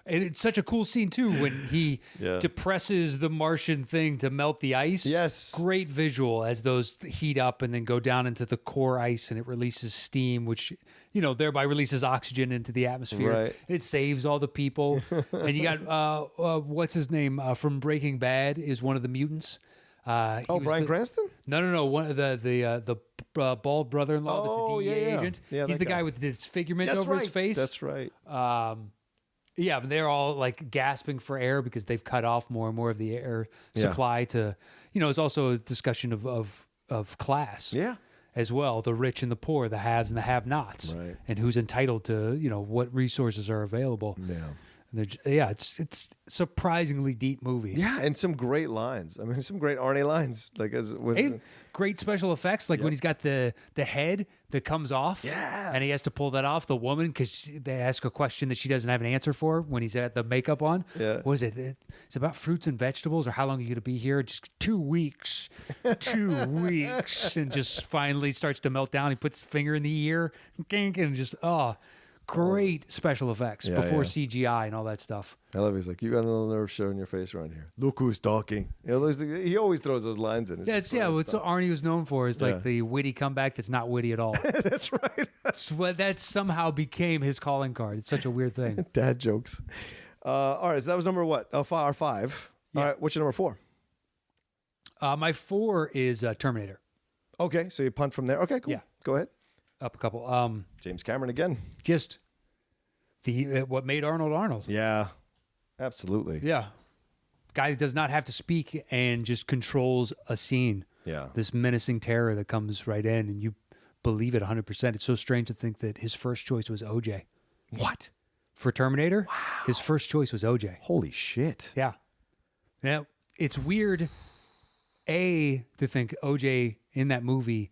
and it's such a cool scene too when he depresses the Martian thing to melt the ice. Yes, great visual as those heat up and then go down into the core ice, and it releases steam, which thereby releases oxygen into the atmosphere. Right. It saves all the people. And you got what's his name from Breaking Bad is one of the mutants. Bryan Cranston? No. One of the bald brother-in-law that's the DEA agent. Yeah, he's the guy with the disfigurement over his face. That's right. Yeah, but they're all like gasping for air because they've cut off more and more of the air supply to, it's also a discussion of class. Yeah. As well, the rich and the poor, the haves and the have-nots, Right. and who's entitled to, what resources are available. Yeah. It's surprisingly deep movie. Yeah, and some great lines. I mean, some great Arnie lines. Like Great special effects, like when he's got the head that comes off, and he has to pull that off. The woman, because they ask a question that she doesn't have an answer for when he's got the makeup on. Yeah. What is it? It's about fruits and vegetables, or how long are you going to be here? Just 2 weeks, 2 weeks, and just finally starts to melt down. He puts his finger in the ear, and just great special effects before CGI and all that stuff. I love he's like, you got a little nerve showing your face around here. Look who's talking. He always throws those lines in. What's what Arnie was known for is like the witty comeback that's not witty at all. That's right. That somehow became his calling card. It's such a weird thing. Dad jokes. All right, so that was number what? Our 5. Yeah. All right, what's your number 4? My 4 is Terminator. Okay, so you punt from there. Okay, cool. Yeah. Go ahead. Up a couple. James Cameron again. Just what made Arnold. Yeah, absolutely. Yeah. Guy that does not have to speak and just controls a scene. Yeah. This menacing terror that comes right in, and you believe it 100%. It's so strange to think that his first choice was OJ. What? For Terminator? Wow. His first choice was OJ. Holy shit. Yeah. Now, it's weird, to think OJ in that movie,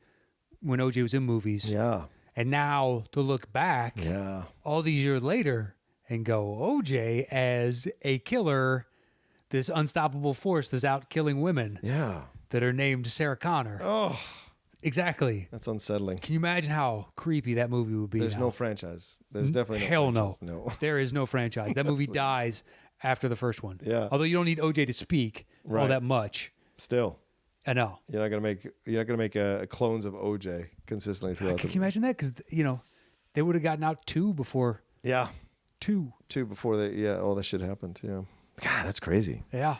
when OJ was in movies. Yeah. And now to look back all these years later and go, OJ as a killer, this unstoppable force that's out killing women that are named Sarah Connor. Oh, exactly. that's unsettling. Can you imagine how creepy that movie would be? There's now? no franchise. There's definitely no Hell franchise. no. There is no franchise. That movie dies after the first one. Yeah. Although you don't need OJ to speak all that much. Still. I know. You're not gonna make clones of OJ consistently throughout. Can you imagine that? Because they would have gotten out 2 before. Yeah, 2 before all that shit happened. Yeah, God, that's crazy. Yeah.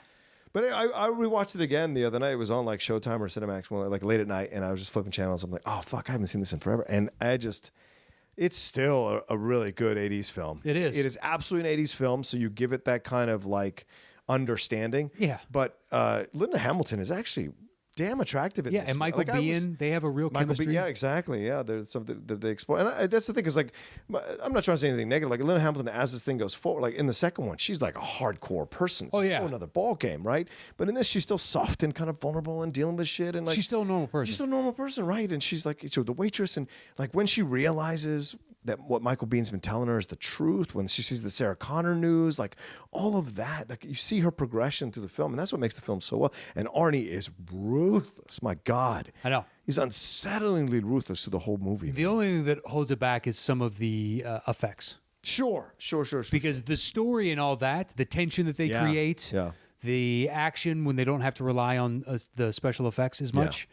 But I rewatched it again the other night. It was on like Showtime or Cinemax, like late at night, and I was just flipping channels. I'm like, oh fuck, I haven't seen this in forever, and it's still a really good '80s film. It is. It is absolutely an '80s film. So you give it that kind of like understanding. Yeah. But Linda Hamilton is actually damn attractive in this. And Michael Biehn, they have a real chemistry. Yeah, exactly. Yeah, there's something that they explore. And that's the thing is like, I'm not trying to say anything negative. Like Linda Hamilton, as this thing goes forward, like in the second one, she's like a hardcore person. It's another ball game, right? But in this, she's still soft and kind of vulnerable and dealing with shit. And like she's still a normal person. She's still a normal person, right? And she's like, so the waitress, and like when she realizes that what Michael Bihn's been telling her is the truth, when she sees the Sarah Connor news, like all of that, like you see her progression through the film, and that's what makes the film so well. And Arnie is ruthless. My God, I know he's unsettlingly ruthless through the whole movie. The only thing that holds it back is some of the effects. Sure. Because the story and all that, the tension that they create, the action when they don't have to rely on the special effects as much.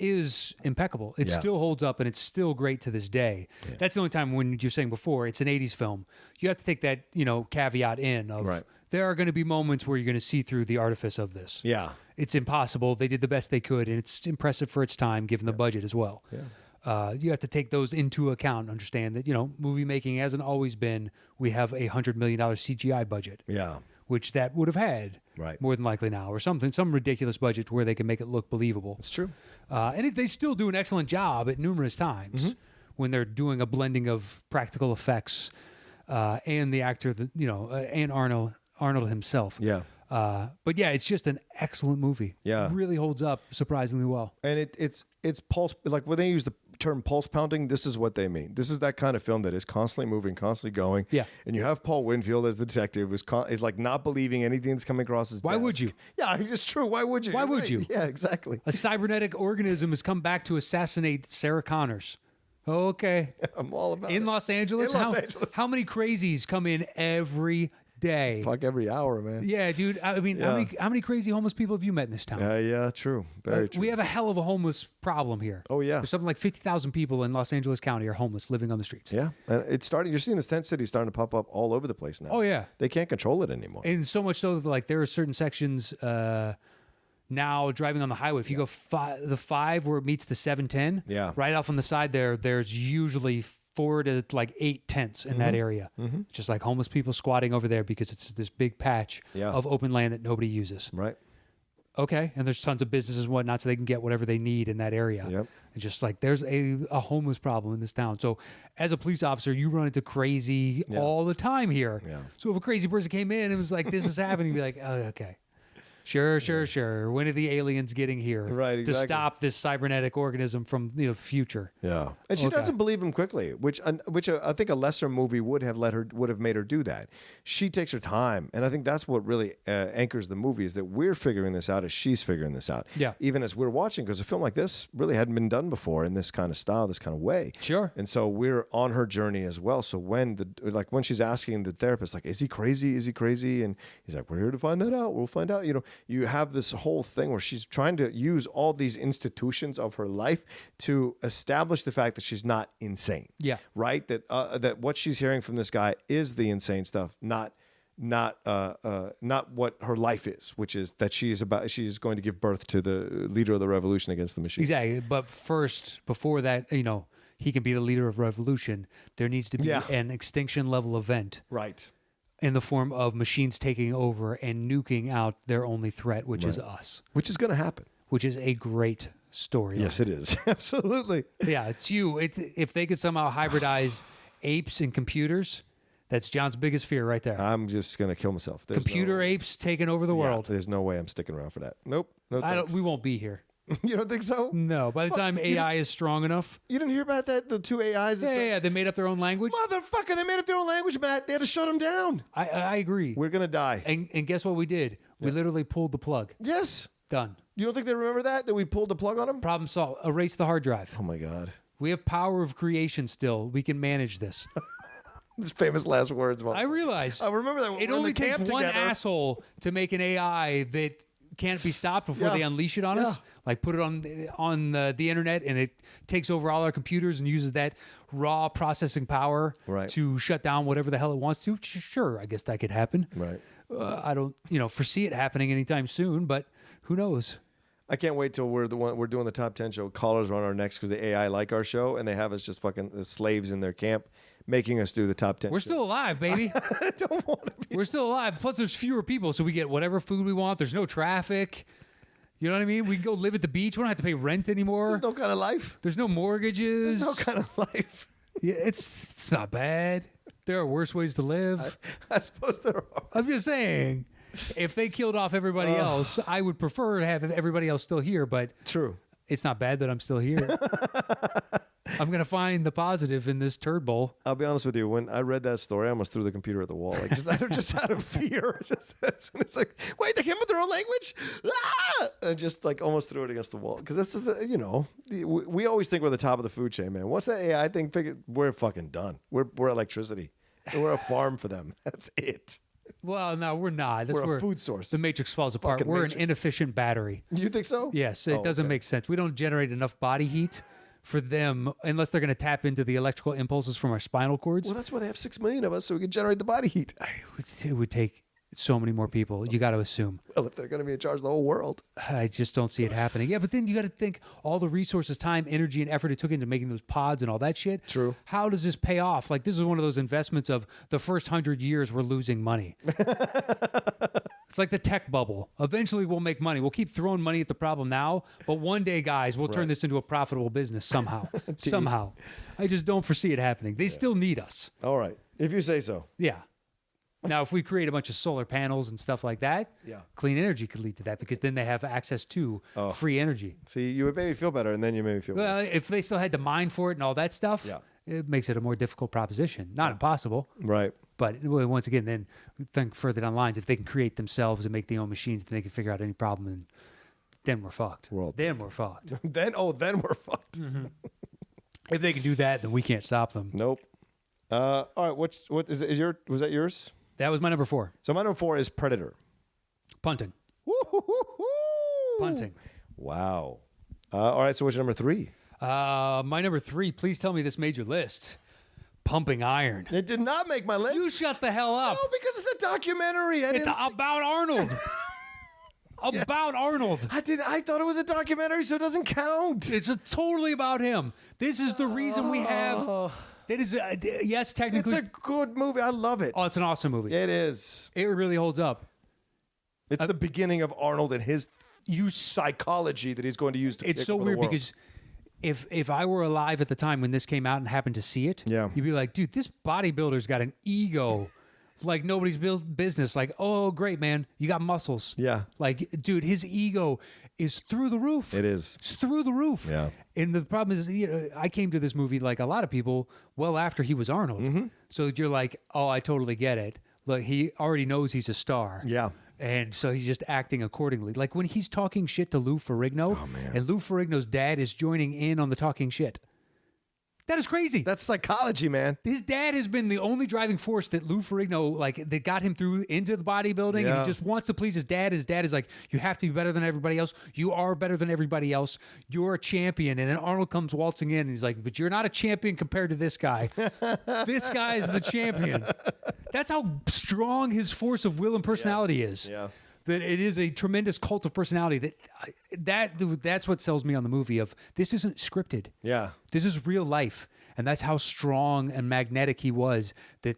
Is impeccable. It still holds up, and it's still great to this day. Yeah. That's the only time when you're saying before it's an 80s film. You have to take that caveat in of there are going to be moments where you're going to see through the artifice of this. Yeah, it's impossible. They did the best they could, and it's impressive for its time, given the budget as well. Yeah. You have to take those into account and understand that movie making hasn't always been we have a $100 million CGI budget. Yeah. Which that would have had more than likely now, or some ridiculous budget where they can make it look believable. It's true. And they still do an excellent job at numerous times when they're doing a blending of practical effects and the actor, and Arnold himself. Yeah. But yeah, it's just an excellent movie. Yeah. It really holds up surprisingly well. And it's pulse, like when they use the term pulse pounding, this is what they mean. This is that kind of film that is constantly moving, constantly going. Yeah. And you have Paul Winfield as the detective is like not believing anything that's coming across his desk. Why would you? Yeah, it's true. Why would you? Why would you? Yeah, exactly. A cybernetic organism has come back to assassinate Sarah Connors. Okay. I'm all about in it. Los Angeles? How many crazies come in every day? Fuck, every hour, man. Yeah, dude. I mean, how many crazy homeless people have you met in this town? Yeah, true. Very true. We have a hell of a homeless problem here. Oh, yeah. There's something like 50,000 people in Los Angeles County are homeless, living on the streets. Yeah. And it's starting, you're seeing this tent city starting to pop up all over the place now. Oh, yeah. They can't control it anymore. And so much so that like there are certain sections now driving on the highway. If you go the 5 where it meets the 710, right off on the side there's usually 4 to like 8 tents in that area. Just like homeless people squatting over there because it's this big patch of open land that nobody uses. Right. Okay. And there's tons of businesses and whatnot, so they can get whatever they need in that area. Yep. And just like there's a homeless problem in this town. So as a police officer, you run into crazy all the time here. Yeah. So if a crazy person came in and was like, this is happening, you'd be like, oh, okay. Sure. When are the aliens getting here to stop this cybernetic organism from the future? Yeah, and she doesn't believe him quickly, which I think a lesser movie would have made her do that. She takes her time, and I think that's what really anchors the movie is that we're figuring this out as she's figuring this out. Yeah, even as we're watching, because a film like this really hadn't been done before in this kind of style, this kind of way. Sure, and so we're on her journey as well. So when she's asking the therapist, like, "Is he crazy? Is he crazy?" and he's like, "We're here to find that out. We'll find out." You have this whole thing where she's trying to use all these institutions of her life to establish the fact that she's not insane. Yeah. Right? That what she's hearing from this guy is the insane stuff, not what her life is, which is that she's going to give birth to the leader of the revolution against the machines. Exactly. But first, before that, he can be the leader of revolution. There needs to be an extinction level event. Right. In the form of machines taking over and nuking out their only threat, which is us. Which is going to happen. Which is a great story. Yes, it is. Absolutely. Yeah, it's you. If they could somehow hybridize apes and computers, that's John's biggest fear right there. I'm just going to kill myself. Computer apes taking over the world. There's no way I'm sticking around for that. Nope. No thanks. We won't be here. You don't think so? No. By the time AI is strong enough. You didn't hear about that? The 2 AIs? Yeah. They made up their own language. Motherfucker, they made up their own language, Matt. They had to shut them down. I agree. We're going to die. And guess what we did? We literally pulled the plug. Yes. Done. You don't think they remember that we pulled the plug on them? Problem solved. Erase the hard drive. Oh, my God. We have power of creation still. We can manage this. His famous last words. I realize. I remember that. It only takes one asshole to make an AI that can't be stopped before they unleash it on us. Like put it on the internet, and it takes over all our computers and uses that raw processing power to shut down whatever the hell it wants to. Sure, I guess that could happen. Right. I don't foresee it happening anytime soon, but who knows? I can't wait till we're doing the top 10 show. Callers are on our necks because the AI like our show, and they have us just fucking slaves in their camp, making us do the top 10. We're still alive, baby. I don't want to be. We're still alive. Plus, there's fewer people, so we get whatever food we want. There's no traffic. You know what I mean? We can go live at the beach. We don't have to pay rent anymore. There's no kind of life. There's no mortgages. There's no kind of life. Yeah, it's not bad. There are worse ways to live. I suppose there are. I'm just saying, if they killed off everybody else, I would prefer to have everybody else still here, but true. It's not bad that I'm still here. I'm going to find the positive in this turd bowl. I'll be honest with you. When I read that story, I almost threw the computer at the wall. Like just out of fear. It's like, wait, they came with their own language? Ah! And just like almost threw it against the wall. Because that's, we always think we're the top of the food chain, man. Once that AI thing figured, we're fucking done. We're electricity. We're a farm for them. That's it. Well, no, we're not. That's we're where a food source. The Matrix falls apart. Fucking We're Matrix. an inefficient battery. You think so? Yes, it doesn't make sense. We don't generate enough body heat for them unless they're going to tap into the electrical impulses from our spinal cords. Well, that's why they have 6 million of us, so we can generate the body heat. It would take so many more people. You got to assume. Well, if they're going to be in charge of the whole world. I just don't see it happening. Yeah, but then you got to think all the resources, time, energy, and effort it took into making those pods and all that shit. True. How does this pay off? Like, this is one of those investments of the first 100 years we're losing money. It's like the tech bubble. Eventually we'll make money. We'll keep throwing money at the problem now, but one day, guys, we'll turn this into a profitable business somehow. Somehow. I just don't foresee it happening. They still need us. All right. If you say so. Yeah. Now, if we create a bunch of solar panels and stuff like that, clean energy could lead to that because then they have access to free energy. See, you would make me feel better, and then you made me feel well, worse. if they still had to mine for it and all that stuff, it makes it a more difficult proposition. Not impossible. Right. But once again, then think further down lines. If they can create themselves and make their own machines, then they can figure out any problem, and then we're fucked. Then we're fucked. then we're fucked. Mm-hmm. If they can do that, then we can't stop them. Nope. All right. What was that yours? That was my number 4. So my number 4 is Predator. Punting. Woo-hoo-hoo-hoo. Punting. Wow. All right. So what's your number 3? My number 3. Please tell me this made your list. Pumping Iron. It did not make my list. You shut the hell up. No, because it's a documentary. It's about Arnold. About Arnold. I thought it was a documentary, so it doesn't count. It's totally about him. This is the reason we have It is, yes, technically. It's a good movie. I love it. Oh, it's an awesome movie. It is. It really holds up. It's the beginning of Arnold and his psychology that he's going to use to It's take so over the weird world. because if I were alive at the time when this came out and happened to see it, Yeah. you'd be like, dude, this bodybuilder's got an ego like nobody's business. Like, oh, great, man, you got muscles. Yeah. Like, dude, his ego is through the roof. It is. It's through the roof. Yeah. And the problem is, I came to this movie like a lot of people well after he was Arnold. Mm-hmm. So you're like, oh, I totally get it. Look, he already knows he's a star. Yeah. And so he's just acting accordingly. Like when he's talking shit to Lou Ferrigno, and Lou Ferrigno's dad is joining in on the talking shit. That is crazy. That's psychology, man. His dad has been the only driving force that Lou Ferrigno, like, that got him through into the bodybuilding, and Yeah. he just wants to please his dad. His dad is like, you have to be better than everybody else. You are better than everybody else. You're a champion. And then Arnold comes waltzing in, and he's like, but you're not a champion compared to this guy. This guy is the champion. That's how strong his force of will and personality is. Yeah. That it is a tremendous cult of personality. That's what sells me on the movie. Of this isn't scripted. Yeah. This is real life. And that's how strong and magnetic he was, that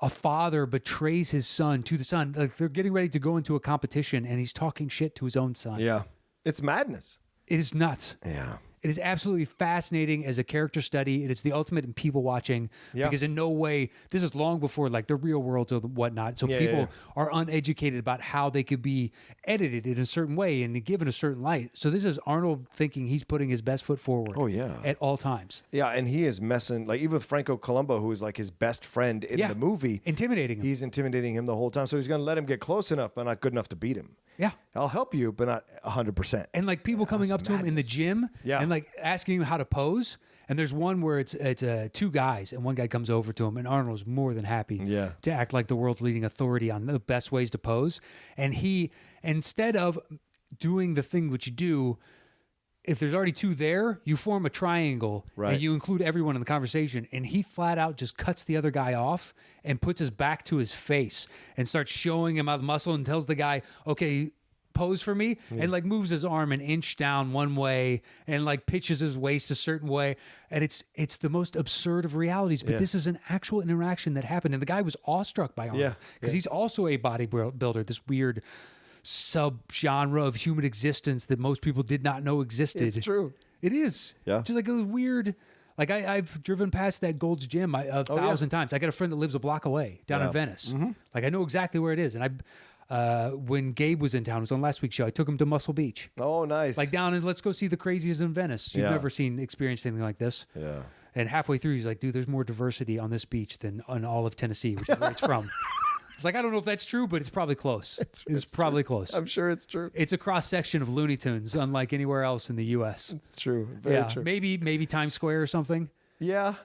a father betrays his son to the son. Like they're getting ready to go into a competition and he's talking shit to his own son. Yeah. It's madness. It is nuts. Yeah. It is absolutely fascinating as a character study. It is the ultimate in people watching because in no way, this is long before like the real worlds or whatnot. So people are uneducated about how they could be edited in a certain way and given a certain light. So this is Arnold thinking he's putting his best foot forward. Oh, yeah. At all times. Yeah, and he is messing, like even with Franco Columbo, who is like his best friend in the movie. Intimidating him. He's intimidating him the whole time. So he's going to let him get close enough, but not good enough to beat him. Yeah. I'll help you, but not 100%. And like people coming up to him in the gym and like asking him how to pose. And there's one where it's two guys and one guy comes over to him and Arnold's more than happy to act like the world's leading authority on the best ways to pose. And he, instead of doing the thing which you do, if there's already two there, you form a triangle and you include everyone in the conversation. And he flat out just cuts the other guy off and puts his back to his face and starts showing him out the muscle and tells the guy, okay, pose for me, and like moves his arm an inch down one way and like pitches his waist a certain way. And it's the most absurd of realities. But this is an actual interaction that happened. And the guy was awestruck by Arnold because he's also a bodybuilder, this weird sub-genre of human existence that most people did not know existed. It's true. It is. Yeah. Just like a weird, like I've driven past that Gold's Gym a thousand times. I got a friend that lives a block away down in Venice. Like I know exactly where it is. And when Gabe was in town, it was on last week's show, I took him to Muscle Beach. Oh, nice. Like down and let's go see the craziest in Venice. You've never experienced anything like this. Yeah. And halfway through, he's like, dude, there's more diversity on this beach than on all of Tennessee, which is where it's from. It's like, I don't know if that's true, but it's probably close. It's probably close. I'm sure it's true. It's a cross section of Looney Tunes, unlike anywhere else in the U.S. It's true. Very true. Maybe Times Square or something. Yeah.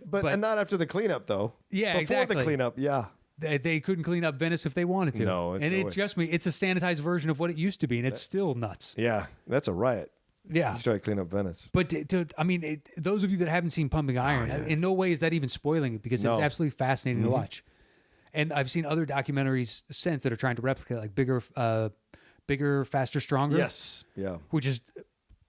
But and not after the cleanup, though. Yeah, Before exactly. the cleanup, They couldn't clean up Venice if they wanted to. No, and no way. trust me, it's a sanitized version of what it used to be, and it's still nuts. Yeah. That's a riot. Yeah. You try to clean up Venice. But those of you that haven't seen Pumping Iron, in no way is that even spoiling it because it's absolutely fascinating to watch. And I've seen other documentaries since that are trying to replicate like bigger, faster, stronger. Yes. Yeah. Which is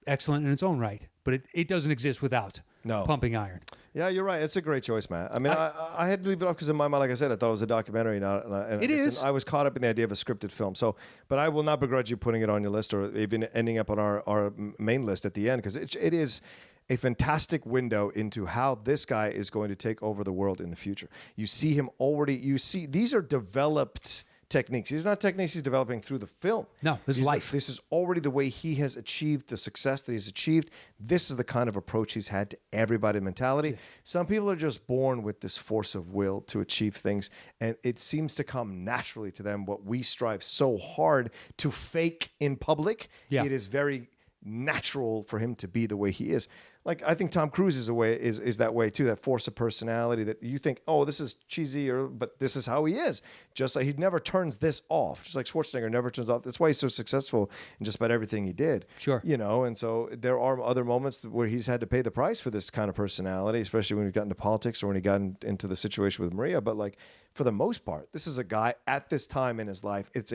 excellent in its own right, but it doesn't exist without Pumping Iron. Yeah, you're right. It's a great choice, man. I mean, I had to leave it off because in my mind, like I said, I thought it was a documentary. I was caught up in the idea of a scripted film. So, but I will not begrudge you putting it on your list or even ending up on our main list at the end because it is a fantastic window into how this guy is going to take over the world in the future. You see him already. You see these are developed techniques. These are not techniques he's developing through the film. No, this is life. This is already the way he has achieved the success that he's achieved. This is the kind of approach he's had to everybody mentality. Yeah. Some people are just born with this force of will to achieve things, and it seems to come naturally to them. What we strive so hard to fake in public, it is very natural for him to be the way he is. Like I think Tom Cruise is that way too. That force of personality that you think, oh, this is cheesy, but this is how he is. Just like he never turns this off. Just like Schwarzenegger never turns off. That's why he's so successful in just about everything he did. Sure, and so there are other moments where he's had to pay the price for this kind of personality, especially when he got into politics or when he got into the situation with Maria. But like for the most part, this is a guy at this time in his life. It's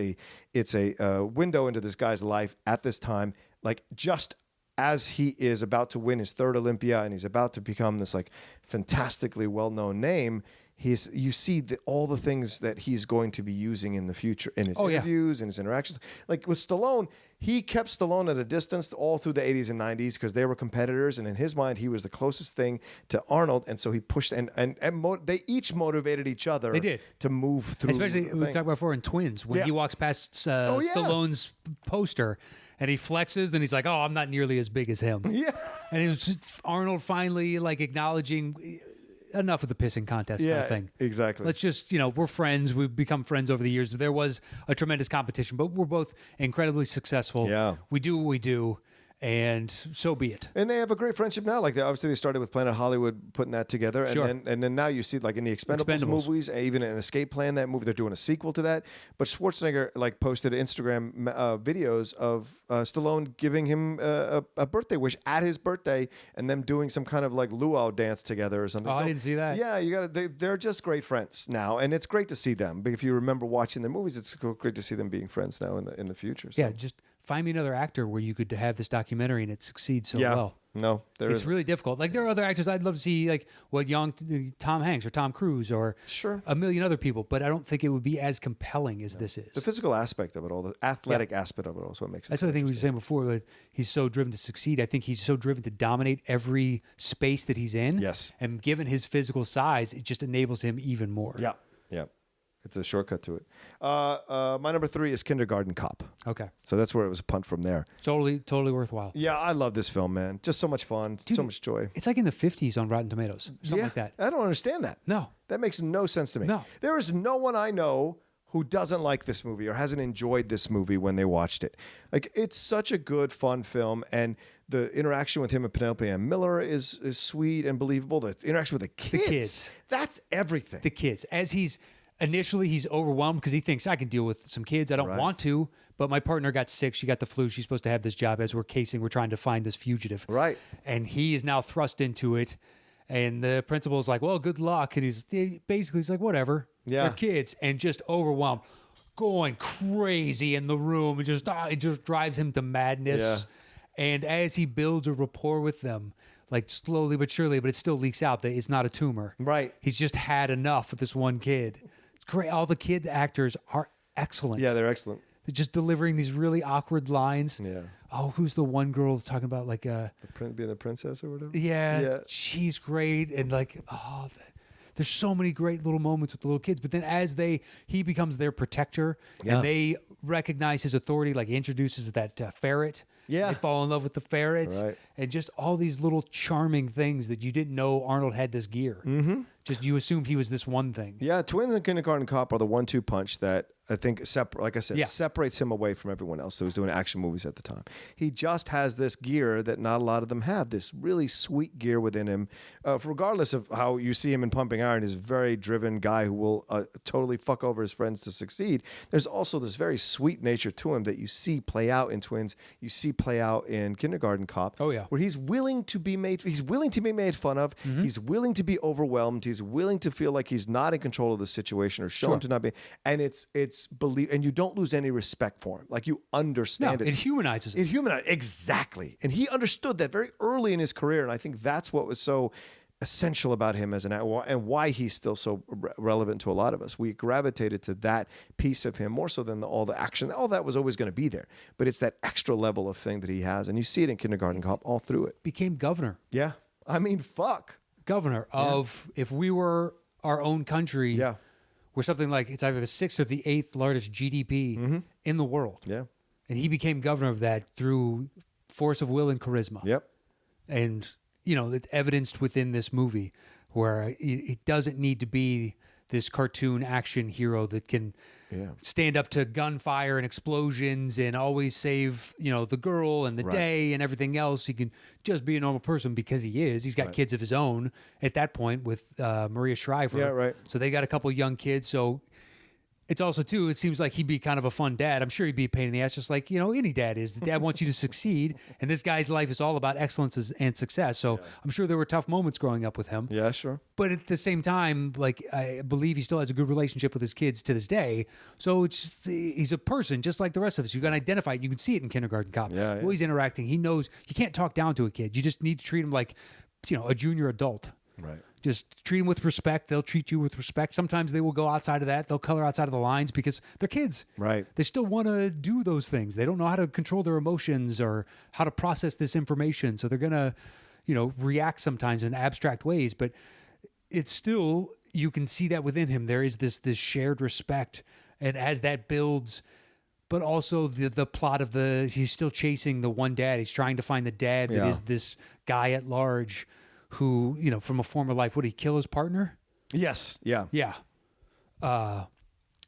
a window into this guy's life at this time. Like just as he is about to win his third Olympia and he's about to become this like fantastically well-known name, you see all the things that he's going to be using in the future in his interviews and his interactions. Like with Stallone, he kept Stallone at a distance all through the 80s and 90s because they were competitors, and in his mind, he was the closest thing to Arnold, and so he pushed and they each motivated each other. They did to move through. Especially we talked about before in Twins when he walks past Stallone's poster. And he flexes, then he's like, "Oh, I'm not nearly as big as him." Yeah, and it was Arnold finally like acknowledging enough of the pissing contest kind of thing. Exactly. Let's just, we're friends. We've become friends over the years. There was a tremendous competition, but we're both incredibly successful. Yeah, we do what we do. And so be it. And they have a great friendship now. Like they started with Planet Hollywood putting that together, and then now you see like in the Expendables movies, even in Escape Plan, that movie, they're doing a sequel to that. But Schwarzenegger like posted Instagram videos of Stallone giving him a birthday wish at his birthday, and them doing some kind of like luau dance together or something. Oh, I didn't see that. Yeah, you got to. They're just great friends now, and it's great to see them. But if you remember watching their movies, it's great to see them being friends now in the future. So. Yeah, just find me another actor where you could have this documentary and it succeeds so well. No, it's really difficult. Like there are other actors I'd love to see, like Tom Hanks or Tom Cruise or a million other people, but I don't think it would be as compelling as this is. The physical aspect of it all, the athletic aspect of it, also what makes it. That's what I think we were saying before. Like he's so driven to succeed. I think he's so driven to dominate every space that he's in. Yes, and given his physical size, it just enables him even more. Yeah. It's a shortcut to it. My number 3 is Kindergarten Cop. Okay. So that's where it was a punt from there. Totally worthwhile. Yeah, I love this film, man. Just so much fun, so much joy. It's like in the 50s on Rotten Tomatoes, something like that. I don't understand that. No. That makes no sense to me. No. There is no one I know who doesn't like this movie or hasn't enjoyed this movie when they watched it. Like, it's such a good, fun film, and the interaction with him and Penelope Ann Miller is sweet and believable. The interaction with the kids. That's everything. The kids. As Initially, he's overwhelmed because he thinks I can deal with some kids. I don't want to, but my partner got sick. She got the flu. She's supposed to have this job as we're trying to find this fugitive. Right. And he is now thrust into it. And the principal is like, well, good luck. And he's like, whatever. Yeah. They're kids. And just overwhelmed, going crazy in the room. And it just drives him to madness. Yeah. And as he builds a rapport with them, like slowly but surely, but it still leaks out that it's not a tumor. Right. He's just had enough with this one kid. It's great. All the kid actors are excellent. Yeah, they're excellent. They're just delivering these really awkward lines. Yeah. Oh, who's the one girl talking about like being the princess or whatever? Yeah. She's great. And like, there's so many great little moments with the little kids. But then as he becomes their protector and they recognize his authority, like he introduces that ferret. Yeah. They fall in love with the ferret. Right. And just all these little charming things that you didn't know Arnold had this gear. Mm-hmm. Just you assumed he was this one thing. Yeah, Twins and Kindergarten Cop are the 1-2 punch that I think, separates him away from everyone else that was doing action movies at the time. He just has this gear that not a lot of them have, this really sweet gear within him. Regardless of how you see him in Pumping Iron, he's a very driven guy who will totally fuck over his friends to succeed. There's also this very sweet nature to him that you see play out in Twins, you see play out in Kindergarten Cop. Oh, yeah. Where he's willing to be made fun of, he's willing to be overwhelmed, he's willing to feel like he's not in control of the situation or shown to not be, and it's believe, and you don't lose any respect for him. Like you understand it. It humanizes him. It humanizes, exactly. And he understood that very early in his career, and I think that's what was so essential about him as an actor and why he's still so relevant to a lot of us. We gravitated to that piece of him more so than all the action. All that was always going to be there, but it's that extra level of thing that he has, and you see it in Kindergarten Cop all through it. Became governor. Yeah. I mean, fuck. Governor of, if we were our own country, we're something like, it's either the 6th or the 8th largest GDP in the world. Yeah. And he became governor of that through force of will and charisma. Yep. And, it's evidenced within this movie where it doesn't need to be this cartoon action hero that can stand up to gunfire and explosions and always save, the girl and the day and everything else. He can just be a normal person because he is. He's got kids of his own at that point with Maria Shriver. Yeah, right. So they got a couple young kids. So It's also, too, it seems like he'd be kind of a fun dad. I'm sure he'd be a pain in the ass, just like, any dad is. The dad wants you to succeed, and this guy's life is all about excellence and success. So I'm sure there were tough moments growing up with him. Yeah, sure. But at the same time, like, I believe he still has a good relationship with his kids to this day. So he's a person just like the rest of us. You can identify it. You can see it in Kindergarten Cop. Yeah, Well, he's interacting. He knows you can't talk down to a kid. You just need to treat him like, a junior adult. Right. Just treat them with respect. They'll treat you with respect. Sometimes they will go outside of that. They'll color outside of the lines because they're kids. Right. They still want to do those things. They don't know how to control their emotions or how to process this information. So they're going to, react sometimes in abstract ways. But it's still, you can see that within him. There is this shared respect. And as that builds, but also the plot of he's still chasing the one dad. He's trying to find the dad that is this guy at large who, from a former life, would he kill his partner? Yes. Yeah. Yeah.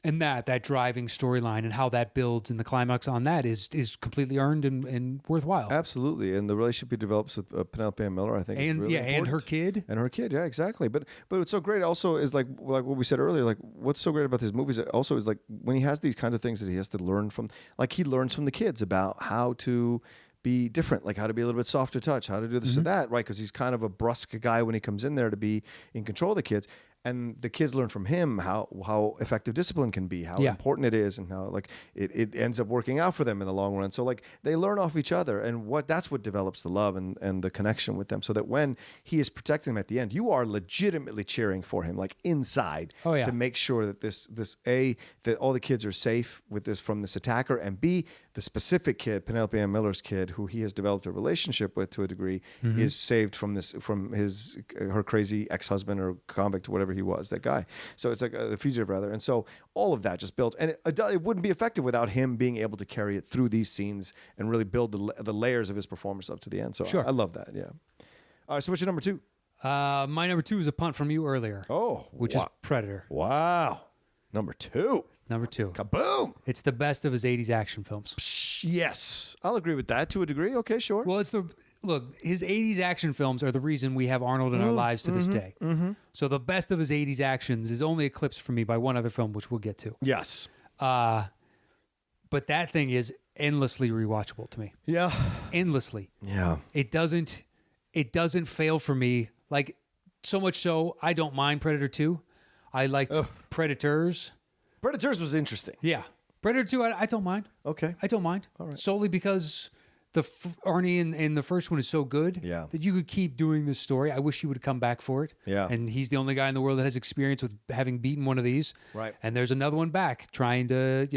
And that driving storyline and how that builds and the climax on that is completely earned and worthwhile. Absolutely. And the relationship he develops with Penelope and Miller, I think, is really important. And her kid. And her kid, yeah, exactly. But what's so great also is like what we said earlier, like what's so great about these movies also is like when he has these kinds of things that he has to learn from, like he learns from the kids about how to be different, like how to be a little bit softer touch, how to do this or that, right? Because he's kind of a brusque guy when he comes in there to be in control of the kids. And the kids learn from him how effective discipline can be, how important it is, and how like it ends up working out for them in the long run. So like they learn off each other, and that's what develops the love and the connection with them. So that when he is protecting them at the end, you are legitimately cheering for him, like inside, to make sure that that all the kids are safe from this attacker, and B, the specific kid, Penelope Ann Miller's kid, who he has developed a relationship with to a degree, is saved from her crazy ex-husband or convict, whatever he was, that guy. So it's like the fugitive rather. And so all of that just built, and it wouldn't be effective without him being able to carry it through these scenes and really build the layers of his performance up to the end. So sure. I love that. Yeah. All right. So what's your number 2? My number 2 is a punt from you earlier. Oh, which is Predator. Wow. Number 2. Kaboom. It's the best of his 80s action films. Yes. I'll agree with that to a degree. Okay, sure. Well, his 80s action films are the reson we have Arnold in our lives to this day. Mm-hmm. So the best of his 80s actions is only eclipsed for me by one other film, which we'll get to. Yes. But that thing is endlessly rewatchable to me. Yeah. Endlessly. Yeah. It doesn't fail for me. Like, so much so, I don't mind Predator 2. I liked Predators. Predators was interesting. Yeah. Predator 2, I don't mind. Okay. I don't mind. All right. Solely because Arnie in the first one is so good that you could keep doing this story. I wish he would have come back for it. Yeah. And he's the only guy in the world that has experience with having beaten one of these. Right. And there's another one back trying to,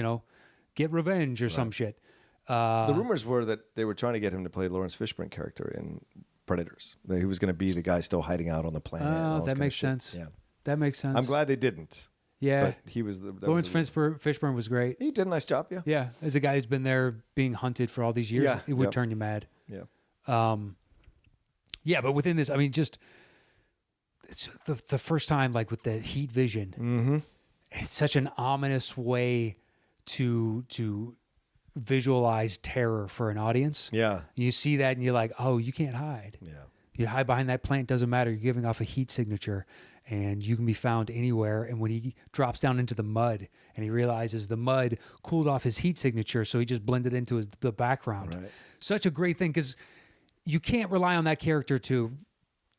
get revenge or some shit. The rumors were that they were trying to get him to play Lawrence Fishburne character in Predators. That he was going to be the guy still hiding out on the planet. Oh, that makes sense. Yeah. That makes sense. I'm glad they didn't. Yeah. But he was Lawrence Fishburne was great. He did a nice job, yeah. Yeah. As a guy who's been there being hunted for all these years, it would turn you mad. Yeah. Yeah, but within this, I mean, just it's the first time, like with the heat vision, it's such an ominous way to visualize terror for an audience. Yeah. You see that and you're like, oh, you can't hide. Yeah. You hide behind that plant, doesn't matter. You're giving off a heat signature and you can be found anywhere. And when he drops down into the mud and he realizes the mud cooled off his heat signature, so he just blended into the background. Right. Such a great thing because you can't rely on that character to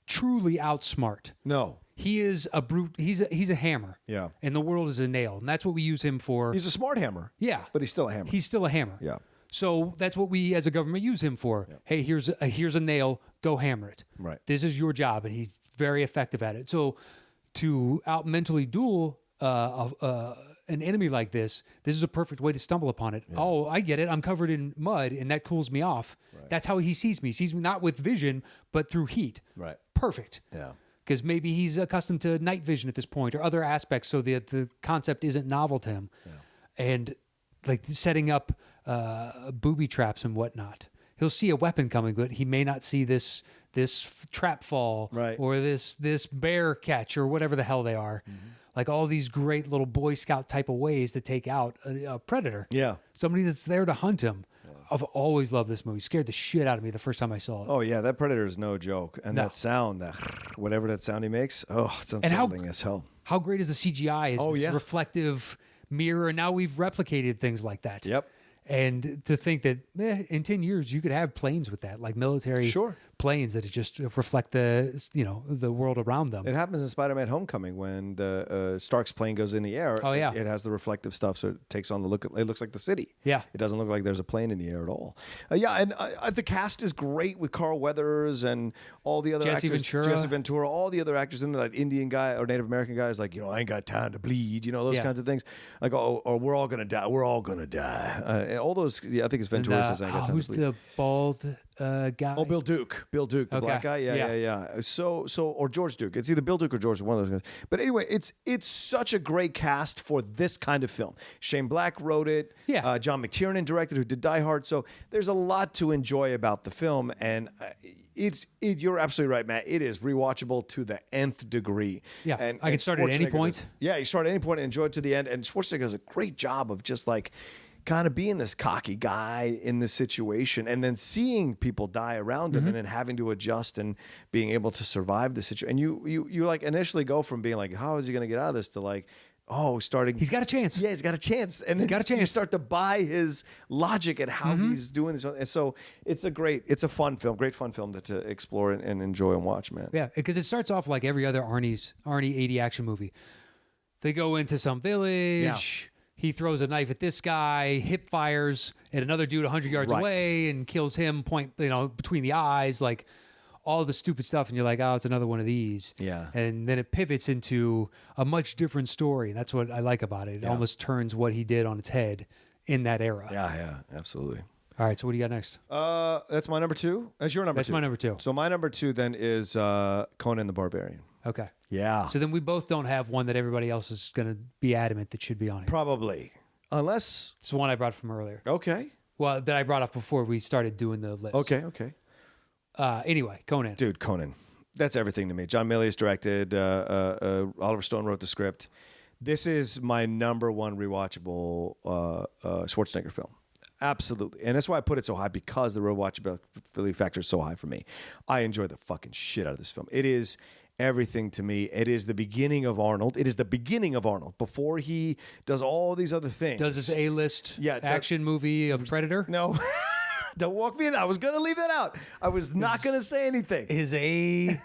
truly outsmart. No. He is a brute. He's a hammer. Yeah. And the world is a nail. And that's what we use him for. He's a smart hammer. Yeah. But he's still a hammer. He's still a hammer. Yeah. So that's what we as a government use him for. Yeah. Hey, here's a nail. Go hammer it. Right. This is your job. And he's very effective at it. So to out mentally duel an enemy like this is a perfect way to stumble upon it. Yeah. Oh, I get it. I'm covered in mud and that cools me off. Right. That's how he sees me. He sees me not with vision, but through heat. Right. Perfect. Yeah. Because maybe he's accustomed to night vision at this point or other aspects, so the concept isn't novel to him. Yeah. And like setting up booby traps and whatnot. He'll see a weapon coming, but he may not see this trap fall or this bear catch or whatever the hell they are. Mm-hmm. Like all these great little Boy Scout type of ways to take out a predator. Yeah. Somebody that's there to hunt him. I've always loved this movie. Scared the shit out of me the first time I saw it. Oh yeah, that Predator is no joke, and that sound, whatever that sound he makes, it's unsettling as hell. How great is the CGI? It's reflective mirror, and now we've replicated things like that. Yep. And to think that in 10 years you could have planes with that, like military Sure. planes that just reflect the world around them. It happens in Spider-Man: Homecoming when the Stark's plane goes in the air. Oh, yeah. It has the reflective stuff, so it takes on the look. It looks like the city. Yeah. It doesn't look like there's a plane in the air at all. And the cast is great with Carl Weathers and all the other Jesse actors. Ventura. Jesse Ventura, all the other actors in there, like Indian guy or Native American guys, like, I ain't got time to bleed, those kinds of things. Like, or we're all gonna die. We're all gonna die. And all those. Yeah, I think it's Ventura says I ain't got time who's to bleed. the bald guy? Oh, Bill Duke, the black guy. Yeah. So, or George Duke. It's either Bill Duke or George, one of those guys. But anyway, it's such a great cast for this kind of film. Shane Black wrote it. Yeah. John McTiernan directed, who did Die Hard. So there's a lot to enjoy about the film, and you're absolutely right, Matt. It is rewatchable to the nth degree. Yeah, and I can start at any point. You start at any point and enjoy it to the end. And Schwarzenegger does a great job of just like kind of being this cocky guy in this situation, and then seeing people die around him, and then having to adjust and being able to survive the situation. And you like initially go from being like, how is he going to get out of this, to like, starting. He's got a chance. Yeah, he's got a chance, and then got a chance. you start to buy his logic at how he's doing this. And so it's a fun film, great fun film to explore and enjoy and watch, man. Yeah, because it starts off like every other Arnie 80 action movie. They go into some village. Yeah. He throws a knife at this guy, hip fires at another dude 100 yards away and kills him between the eyes, like all the stupid stuff. And you're like, oh, it's another one of these. Yeah. And then it pivots into a much different story. And that's what I like about it. It almost turns what he did on its head in that era. Yeah, absolutely. All right, so what do you got next? That's my number two. That's your number two. That's my number two. So my number two then is Conan the Barbarian. Okay. Yeah. So then we both don't have one that everybody else is going to be adamant that should be on it. Probably. Unless. It's the one I brought from earlier. Okay. Well, that I brought up before we started doing the list. Okay. Anyway, Conan. Dude, Conan. That's everything to me. John Milius directed. Oliver Stone wrote the script. This is my number one rewatchable Schwarzenegger film. Absolutely. And that's why I put it so high, because the rewatchability factor is so high for me. I enjoy the fucking shit out of this film. It is everything to me. It is the beginning of Arnold. It is the beginning of Arnold before he does all these other things. Does this A-list action movie of Predator? No. Don't walk me in. I was going to leave that out. I was not going to say anything. His A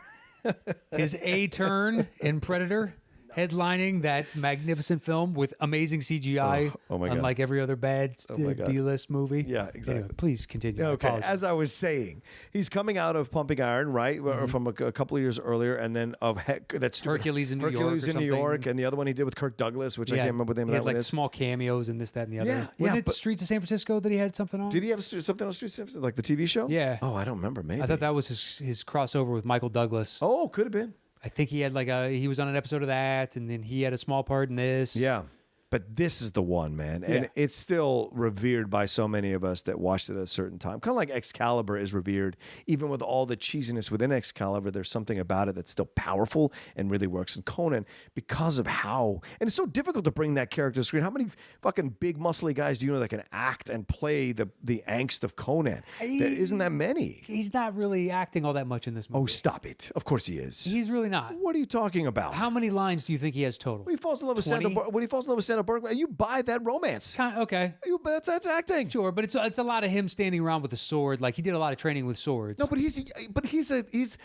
turn in Predator, headlining that magnificent film with amazing CGI, oh my God. unlike every other bad B-list movie. Yeah, exactly. Anyway, please continue. Okay, as I was saying, he's coming out of Pumping Iron, right, from a couple of years earlier, and then of that's Hercules in New York, and the other one he did with Kirk Douglas, which I can't remember the name of that one. He had like small cameos in this, that, and the other. Yeah, Wasn't it Streets of San Francisco that he had something on? Did he have something on Streets of San Francisco, like the TV show? Yeah. Oh, I don't remember. Maybe I thought that was his crossover with Michael Douglas. Oh, could have been. I think he had he was on an episode of that, and then he had a small part in this. Yeah. But this is the one, man. And it's still revered by so many of us that watched it at a certain time. Kind of like Excalibur is revered. Even with all the cheesiness within Excalibur, there's something about it that's still powerful and really works. And Conan, because of how... And it's so difficult to bring that character to the screen. How many fucking big, muscly guys do you know that can act and play the angst of Conan? There isn't that many. He's not really acting all that much in this movie. Oh, stop it. Of course he is. He's really not. What are you talking about? How many lines do you think he has total? When he falls in love with Sandra Bergman, you buy that romance. Okay. That's acting. Sure, but it's a lot of him standing around with a sword. Like he did a lot of training with swords. No, but he's this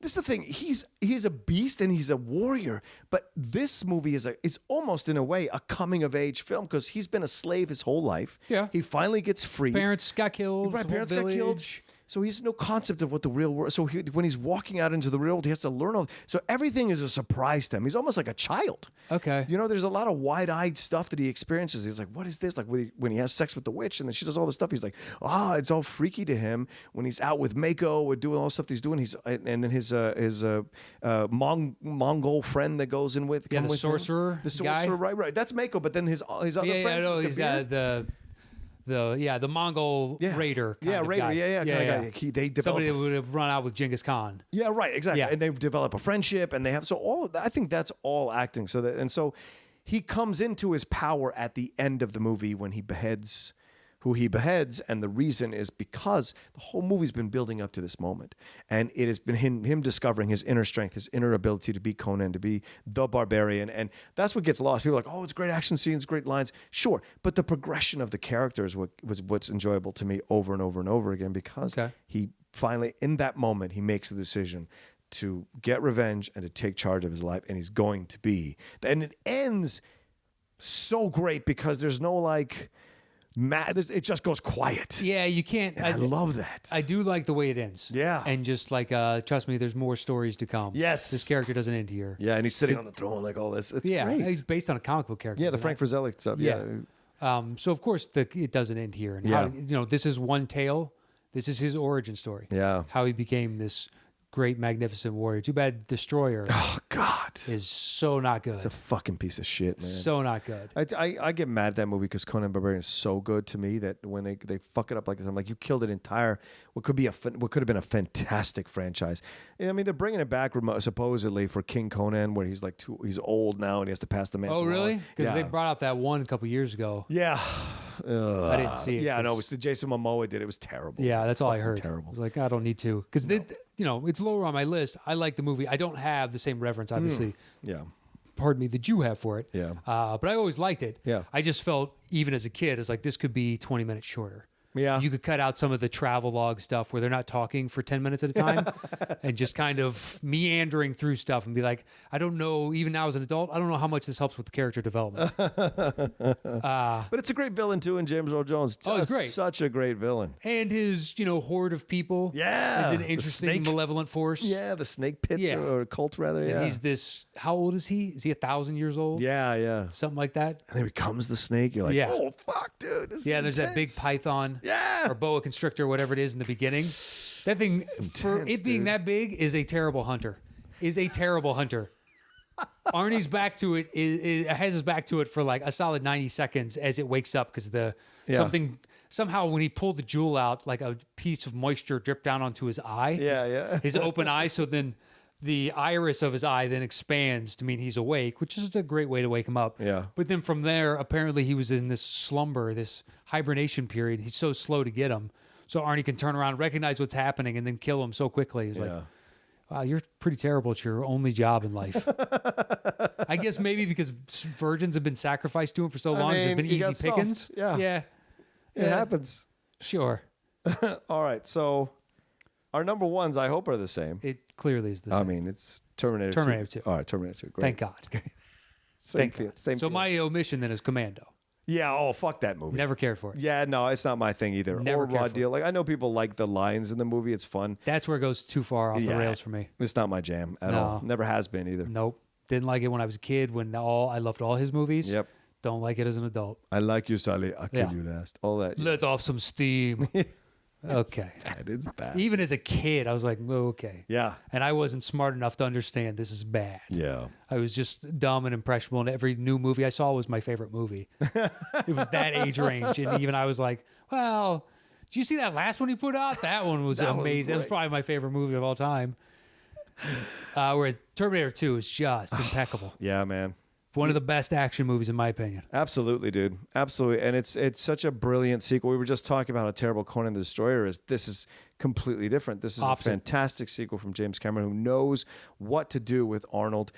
is the thing. He's a beast and he's a warrior. But this movie is almost in a way a coming of age film because he's been a slave his whole life. Yeah. He finally gets freed. Parents got killed. Right. Parents got killed. So he has no concept of what the real world. So when he's walking out into the real world, he has to learn all. So everything is a surprise to him. He's almost like a child. Okay. There's a lot of wide-eyed stuff that he experiences. He's like, "What is this?" Like when he has sex with the witch, and then she does all this stuff. He's like, it's all freaky to him. When he's out with Mako or doing all the stuff he's doing, and then his Mongol friend that goes in with the sorcerer, the sorcerer, guy? right. That's Mako. But then his other friend, he's the Mongol raider. Raider. Guy. They develop somebody that would have run out with Genghis Khan. Yeah, right, exactly. Yeah. And they develop a friendship, and they have all of that. I think that's all acting. So he comes into his power at the end of the movie when he beheads who he beheads, and the reason is because the whole movie's been building up to this moment, and it has been him discovering his inner strength, his inner ability to be Conan, to be the barbarian, and that's what gets lost. People are like, oh, it's great action scenes, great lines, sure, but the progression of the characters was what's enjoyable to me over and over and over again, because he finally, in that moment, he makes the decision to get revenge and to take charge of his life, and he's going to be, and it ends so great because there's no like it just goes quiet. Yeah, you can't. And I love that. I do like the way it ends. Yeah. And just like, trust me, there's more stories to come. Yes. This character doesn't end here. Yeah, and he's sitting on the throne like all this. It's great. He's based on a comic book character. Yeah, the Frank Frazella stuff. Yeah. So of course it doesn't end here. And how, this is one tale. This is his origin story. Yeah. How he became this great, magnificent warrior. Too bad Destroyer is so not good. It's a fucking piece of shit, man. So not good. I get mad at that movie because Conan Barbarian is so good to me that when they fuck it up like this, I'm like, you killed an entire what could have been a fantastic franchise. I mean, they're bringing it back supposedly for King Conan, where he's like he's old now and he has to pass the mantle. Oh, really? Because they brought out that one a couple years ago. Yeah. I didn't see it. Yeah, no, it was the Jason Momoa did. It was terrible. Yeah, that's all I heard. Terrible. I was like, I don't need to, because it's lower on my list. I like the movie. I don't have the same reverence, obviously. Yeah. Pardon me, that you have for it. Yeah. But I always liked it. Yeah. I just felt, even as a kid, it's like this could be 20 minutes shorter. Yeah. You could cut out some of the travel log stuff where they're not talking for 10 minutes at a time and just kind of meandering through stuff and be like, I don't know, even now as an adult, I don't know how much this helps with the character development. But it's a great villain too in James Earl Jones. It's great. Such a great villain. And his, horde of people is an interesting, malevolent force. Yeah, the snake pits or cult rather. Yeah. And he's this, how old is he? Is he 1,000 years old? Yeah. Something like that. And then he becomes the snake. You're like, oh, fuck, dude. This is there's that big intense. python. Yeah. Or boa constrictor, whatever it is in the beginning. That thing, for it being that big, is a terrible hunter. Arnie's back to it, has his back to it for like a solid 90 seconds as it wakes up because somehow when he pulled the jewel out, like a piece of moisture dripped down onto his eye. His open eye. So then the iris of his eye then expands to mean he's awake, which is a great way to wake him up. Yeah. But then from there, apparently he was in this slumber, this hibernation period. He's so slow to get him. So Arnie can turn around, recognize what's happening, and then kill him so quickly. He's like, wow, you're pretty terrible. It's your only job in life. I guess maybe because virgins have been sacrificed to him for so long, it's just been easy pickings. Yeah. It happens. Sure. All right. So our number ones, I hope, are the same. It clearly is the same. I mean, it's Terminator 2. All right, Terminator 2. Great. Thank God. Okay. Same so my omission then is Commando. Yeah, oh, fuck that movie. Never cared for it. Yeah, no, it's not my thing either. Never or cared Raw for Deal. Like, I know people like the lines in the movie. It's fun. That's where it goes too far off the rails for me. It's not my jam at all. Never has been either. Nope. Didn't like it when I was a kid. I loved all his movies. Yep. Don't like it as an adult. I like you, Sally. I'll kill you last. All that. Let off some steam. Okay. It's bad. Even as a kid, I was like, okay. Yeah. And I wasn't smart enough to understand this is bad. Yeah. I was just dumb and impressionable, and every new movie I saw was my favorite movie. It was that age range. And even I was like, well, did you see that last one he put out? That one was amazing. That was probably my favorite movie of all time. Whereas Terminator 2 is just impeccable. Yeah, man. One of the best action movies, in my opinion. Absolutely, dude. Absolutely. And it's such a brilliant sequel. We were just talking about how terrible Conan the Destroyer is. This is completely different. This is a fantastic sequel from James Cameron, who knows what to do with Arnold,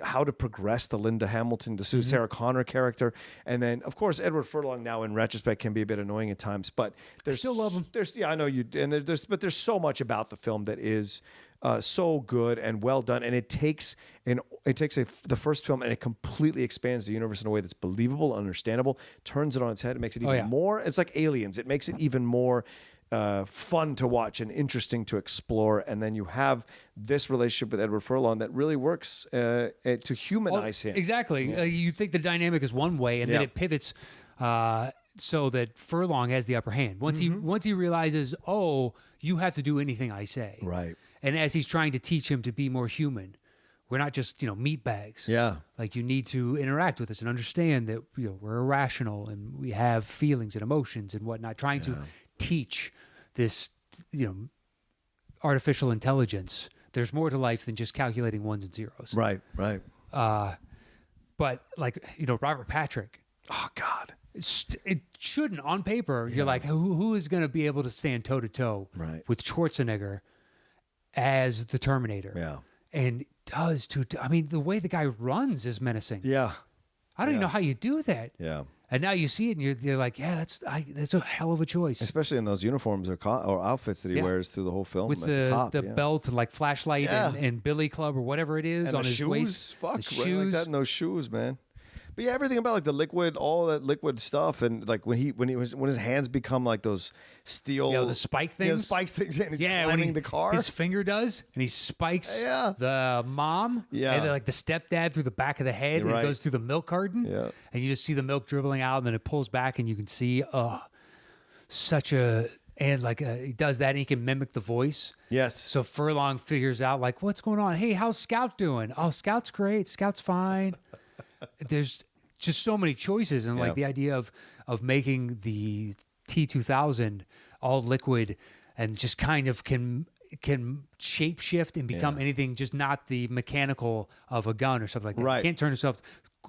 how to progress the Linda Hamilton, the Sarah Connor character. And then, of course, Edward Furlong now in retrospect can be a bit annoying at times, but I still love him. I know you, and there's so much about the film that is so good and well done, and it takes the first film and it completely expands the universe in a way that's believable, understandable, turns it on its head, it makes it even more. It's like Aliens. It makes it even more fun to watch and interesting to explore. And then you have this relationship with Edward Furlong that really works to humanize him. Exactly. Yeah. You think the dynamic is one way, and then it pivots. So that Furlong has the upper hand. Once he realizes, oh, you have to do anything I say. Right. And as he's trying to teach him to be more human, we're not just, meat bags. Yeah. Like, you need to interact with us and understand that, we're irrational and we have feelings and emotions and whatnot. Trying to teach this, artificial intelligence. There's more to life than just calculating ones and zeros. Right. But like, Robert Patrick. Oh God. It shouldn't. On paper, you're like, who is going to be able to stand toe to toe with Schwarzenegger as the Terminator? Yeah. And does too. I mean, the way the guy runs is menacing. Yeah. I don't even know how you do that. Yeah. And now you see it, and you're like, yeah, that's a hell of a choice. Especially in those uniforms or outfits that he wears through the whole film. With the belt and like flashlight and billy club or whatever it is and on the his shoes. waist. Fuck, the shoes. Like that in those shoes, man. But yeah, everything about like the liquid, all that liquid stuff, and like when his hands become like those steel, the spike things, the spikes things, and he's climbing the car. His finger does, and he spikes the mom, and then like the stepdad through the back of the head, and it goes through the milk carton, and you just see the milk dribbling out, and then it pulls back, and you can see he does that, and he can mimic the voice. Yes. So Furlong figures out like, what's going on? Hey, how's Scout doing? Oh, Scout's great. Scout's fine. There's just so many choices, and like the idea of making the T-2000 all liquid and just kind of can shape shift and become anything, just not the mechanical of a gun or something like that. Right. Can't turn itself.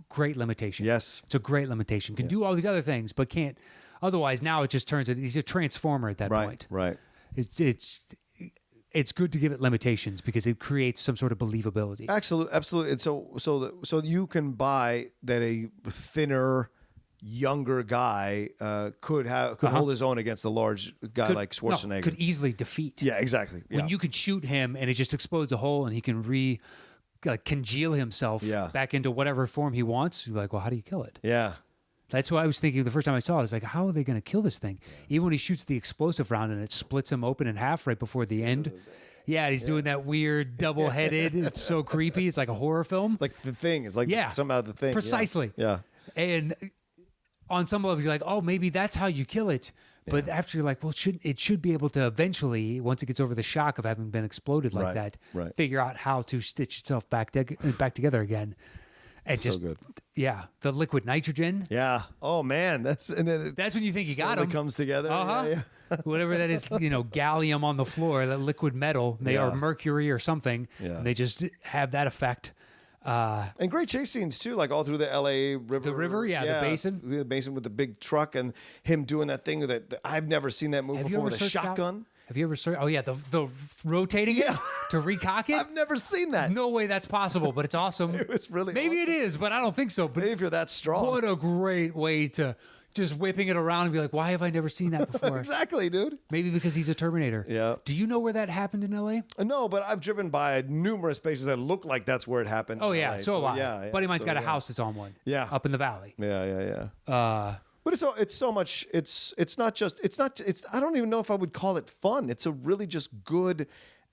Great limitation. Yes. It's a great limitation. Can do all these other things, but can't. Otherwise, now it just turns it. He's a transformer at that point. Right. It's good to give it limitations because it creates some sort of believability. Absolutely. And so you can buy that a thinner, younger guy could hold his own against a large guy like Schwarzenegger. Could easily defeat. Yeah, exactly. When you could shoot him and it just explodes a hole and he can congeal himself back into whatever form he wants. You're like, well, how do you kill it? Yeah. That's what I was thinking the first time I saw it. I was like, how are they going to kill this thing? Even when he shoots the explosive round and it splits him open in half right before the end. Yeah, he's doing that weird double-headed. It's so creepy. It's like a horror film. It's like The Thing. It's like something out of The Thing. Precisely. Yeah. And on some level, you're like, oh, maybe that's how you kill it. But after you're like, well, it should be able to eventually, once it gets over the shock of having been exploded like that, figure out how to stitch itself back together again. And so good. Yeah, the liquid nitrogen. Yeah. Oh man, that's when you think you got him. It comes together. Yeah. Whatever that is, gallium on the floor, that liquid metal. They are mercury or something. Yeah. And they just have that effect. And great chase scenes too, like all through the LA river. The river, the basin. The basin with the big truck and him doing that thing that I've never seen that move before with a shotgun. Have you ever searched? Oh yeah, the rotating it to recock it. I've never seen that. No way that's possible, but it's awesome. It was really maybe awesome. It is, but I don't think so. But maybe if you're that strong. What a great way to just whipping it around and be like, why have I never seen that before? Exactly, dude. Maybe because he's a Terminator. Yeah. Do you know where that happened in LA? No, but I've driven by numerous places that look like that's where it happened. Oh yeah, so have I. Buddy of mine's got a house that's on one. Yeah. Up in the valley. Yeah. But it's so much. It's I don't even know if I would call it fun. It's a really just good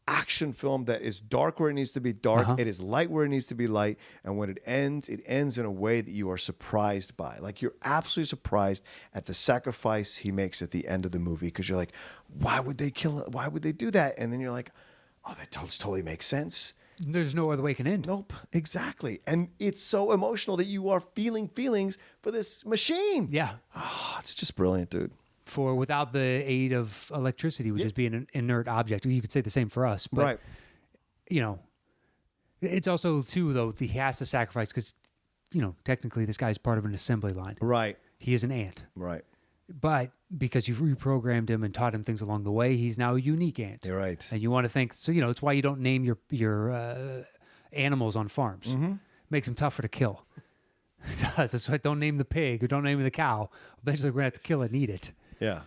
action film that is dark where it needs to be dark. It is light where it needs to be light. And when it ends in a way that you are surprised by. Like you're absolutely surprised at the sacrifice he makes at the end of the movie because you're like, why would they kill it? Why would they do that? And then you're like, oh, that totally makes sense. There's no other way it can end. Nope, exactly. And it's so emotional that you are feeling feelings for this machine. Yeah. Oh, it's just brilliant, dude. For without the aid of electricity, would just be an inert object. You could say the same for us. But, it's also, too, though, he has to sacrifice because, technically this guy's part of an assembly line. Right. He is an ant. Right. But because you've reprogrammed him and taught him things along the way, he's now a unique ant. You're right. And you want to think, so, it's why you don't name your animals on farms. Mm-hmm. Makes them tougher to kill. It does. That's why don't name the pig or don't name the cow. Eventually we're going to have to kill it and eat it. Yeah.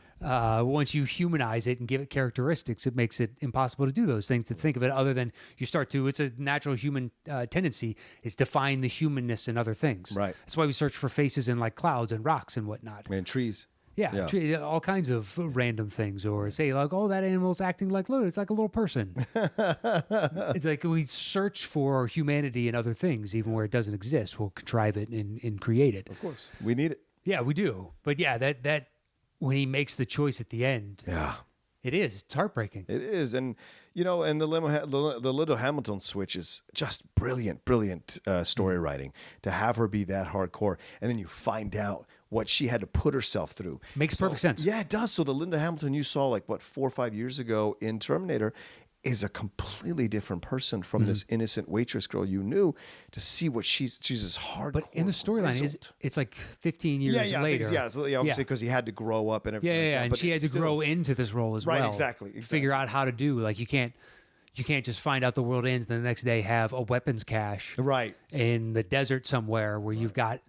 Once you humanize it and give it characteristics, it makes it impossible to do those things, to think of it other than it's a natural human tendency is to find the humanness in other things. Right. That's why we search for faces in like clouds and rocks and whatnot. And trees. Yeah. All kinds of random things, or say like, oh, that animal's acting like, look, it's like a little person. It's like we search for humanity in other things, even where it doesn't exist. We'll contrive it and create it. Of course. We need it. Yeah, we do. But yeah, that when he makes the choice at the end. Yeah. It's heartbreaking. It is. And, and the Little Hamilton switch is just brilliant story writing to have her be that hardcore. And then you find out what she had to put herself through. Makes perfect sense. Yeah, it does. So the Linda Hamilton you saw 4 or 5 years ago in Terminator is a completely different person from this innocent waitress girl you knew. To see what she's this hardcore. But in the storyline, it's like 15 years later. Obviously because he had to grow up and everything. Yeah, and she had to grow into this role as well. Right, exactly. Figure out how to do, like, you can't just find out the world ends and the next day have a weapons cache in the desert somewhere where you've got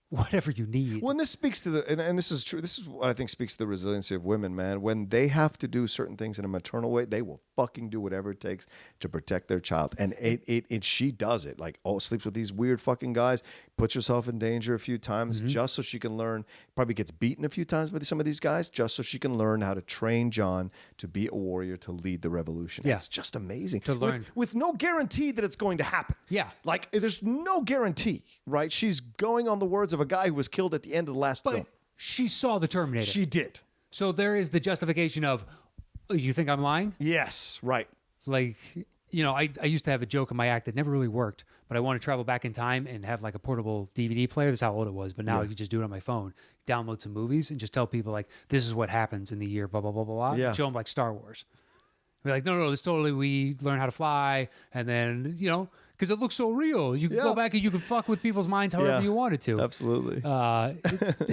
whatever you need. Well, and this speaks to and this is true. This is what I think speaks to the resiliency of women, man. When they have to do certain things in a maternal way, they will fucking do whatever it takes to protect their child. And she does it. Like, sleeps with these weird fucking guys, puts herself in danger a few times just so she can learn. Probably gets beaten a few times by some of these guys just so she can learn how to train John to be a warrior, to lead the revolution. Yeah. It's just amazing. To learn. With no guarantee that it's going to happen. Yeah. Like, there's no guarantee, right? She's going on the words of a guy who was killed at the end of the last film. She saw the Terminator. She did. So there is the justification of, you think I'm lying? Yes, right. Like, I used to have a joke in my act that never really worked, but I want to travel back in time and have like a portable DVD player. That's how old it was. But now you can just do it on my phone, download some movies, and just tell people, like, this is what happens in the year, blah, blah, blah, blah, blah. Yeah. Show them like Star Wars. Be like, no, this totally, we learn how to fly. And then, because it looks so real. You can go back and you can fuck with people's minds however you wanted to. Absolutely.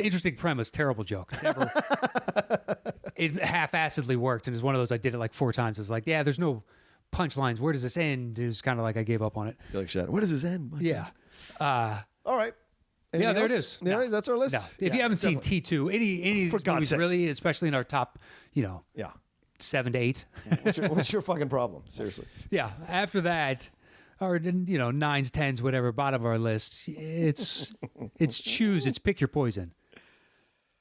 Interesting premise, terrible joke. Never. It half-assedly worked, and it's one of those I did it like 4 times. It's like, there's no punchlines. Where does this end? It was kind of like I gave up on it. You're like, shit. Where does this end? Yeah. All right. Anything there else? it is. Yeah, No. that's our list. No. If you haven't seen T2, any of these movies, really, especially in our top, 7 to 8. What's your fucking problem? Seriously. Yeah. After that, or 9s, 10s, whatever, bottom of our list, it's choose. It's pick your poison.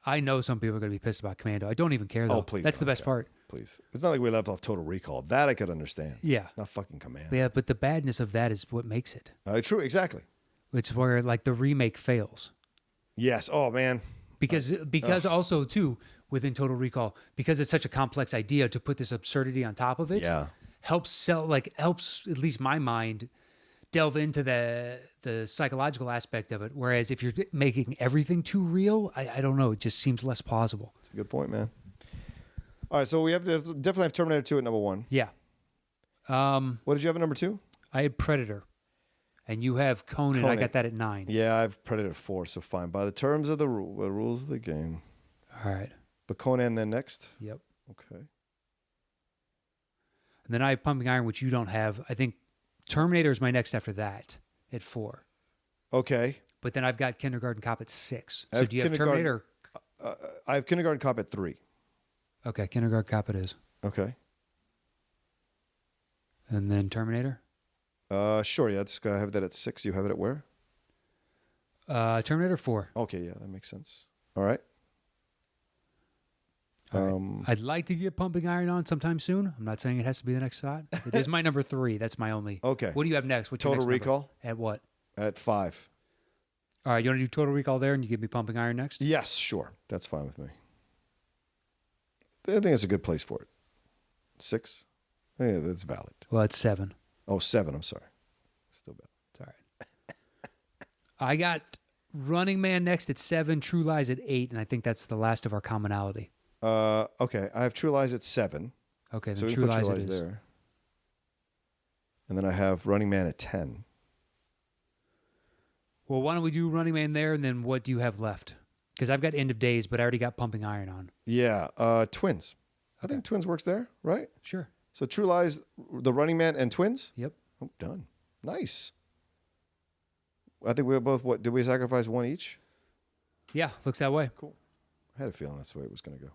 I know some people are going to be pissed about Commando. I don't even care, though. Oh, please. That's the best part. Please. It's not like we left off Total Recall. That I could understand. Yeah. Not fucking Commando. Yeah, but the badness of that is what makes it. True, exactly. It's where, like, the remake fails. Yes. Oh, man. Because also, too, within Total Recall, because it's such a complex idea, to put this absurdity on top of it helps at least my mind delve into the psychological aspect of it. Whereas if you're making everything too real, I don't know, it just seems less plausible. That's a good point, man. All right, so we definitely have Terminator 2 at number 1. Yeah. What did you have at number 2? I had Predator, and you have Conan. I got that at 9. Yeah, I have Predator 4, so fine. By the terms of the rules of the game. All right. But Conan then next? Yep. Okay. And then I have Pumping Iron, which you don't have. I think Terminator is my next after that at 4. Okay. But then I've got Kindergarten Cop at 6. So do you have Terminator? I have Kindergarten Cop at 3. Okay, Kindergarten Cop it is. Okay. And then Terminator? Sure, yeah. I have that at 6. You have it at where? Terminator 4. Okay, yeah, that makes sense. All right. All right. I'd like to get Pumping Iron on sometime soon. I'm not saying it has to be the next spot. It is my number 3. That's my only. Okay. What do you have next? What's your Total next Recall? number? At what? At 5. All right, you want to do Total Recall there and you give me Pumping Iron next? Yes, sure. That's fine with me. I think it's a good place for it. 6? Yeah, that's valid. Well, it's 7. Oh, 7. I'm sorry. Still valid. It's all right. I got Running Man next at 7, True Lies at 8, and I think that's the last of our commonality. Okay. I have True Lies at 7. Okay, then so we True put Lies, True Lies there. And then I have Running Man at 10. Well, why don't we do Running Man there, and then what do you have left? Because I've got End of Days, but I already got Pumping Iron on. Yeah, Twins. Okay. I think Twins works there, right? Sure. So True Lies, The Running Man, and Twins? Yep. Oh, done. Nice. I think we were both, did we sacrifice 1 each? Yeah, looks that way. Cool. I had a feeling that's the way it was going to go.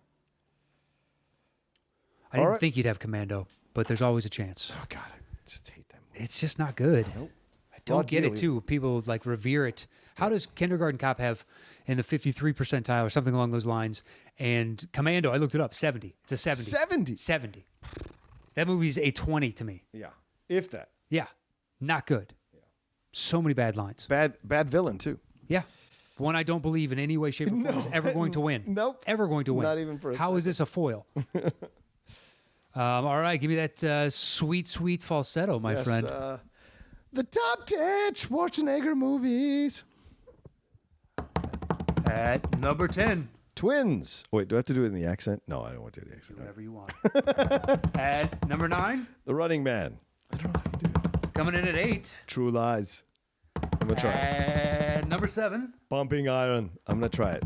I didn't think you'd have Commando, but there's always a chance. Oh, God. I just hate that movie. It's just not good. Nope. I don't get it, too. People, like, revere it. How does Kindergarten Cop have in the 53 percentile or something along those lines? And Commando, I looked it up, 70. It's a 70. 70? 70. That movie's a 20 to me. Yeah. If that. Yeah. Not good. Yeah. So many bad lines. Bad villain, too. Yeah. One I don't believe in any way, shape, or form is ever going to win. Nope. Ever going to win. Not even for a How second. is this a foil? All right. Give me that sweet, sweet falsetto, my friend. The top 10 Schwarzenegger movies. At number 10, Twins. Wait, do I have to do it in the accent? No, I don't want to do the accent. Whatever you want. At number 9. The Running Man. I don't know if I can do it. Coming in at 8. True Lies. I'm going to try it. At number 7. Bumping Iron. I'm going to try it.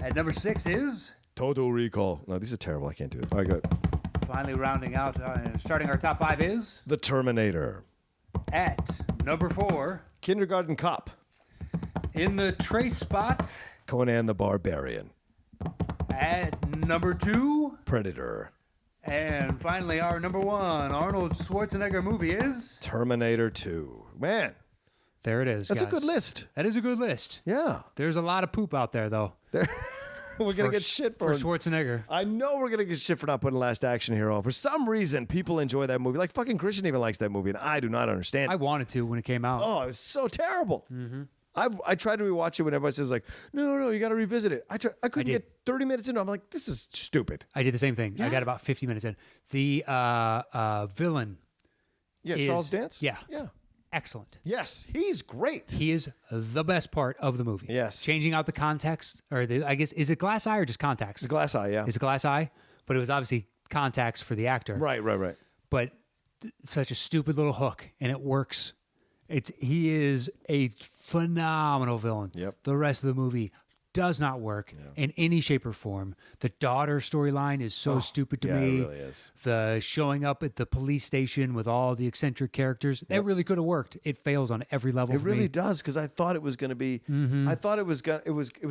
At number 6 is... Total Recall. No, these are terrible. I can't do it. All right, good. Finally rounding out, starting our top 5 is... The Terminator. At number 4. Kindergarten Cop. In the trace spot. Conan the Barbarian. At number 2. Predator. And finally, our number 1 Arnold Schwarzenegger movie is... Terminator 2. Man, There it is, that's guys. a good list. That is a good list. Yeah. There's a lot of poop out there, though. We're going to get shit for for Schwarzenegger. I know we're going to get shit for not putting Last Action Hero. For some reason, people enjoy that movie. Like fucking Christian even likes that movie, and I do not understand. I wanted to when it came out. Oh, it was so terrible. Mm-hmm. I tried to rewatch it when everybody says like, no, you got to revisit it. I couldn't get 30 minutes into it. I'm like, this is stupid. I did the same thing. I got about 50 minutes in. The villain. Yeah, Charles Dance? Yeah. Yeah. Excellent. Yes, he's great. He is the best part of the movie. Yes. Changing out the context, or I guess, is it glass eye or just contacts? The glass eye, yeah. It's a glass eye, but it was obviously contacts for the actor. Right. But such a stupid little hook, and it works. He is a phenomenal villain. Yep. The rest of the movie does not work in any shape or form. The daughter storyline is so stupid to me. Yeah, it really is. The showing up at the police station with all the eccentric characters, that really could have worked. It fails on every level. It for really me. does, because I thought it was going to be. I thought it was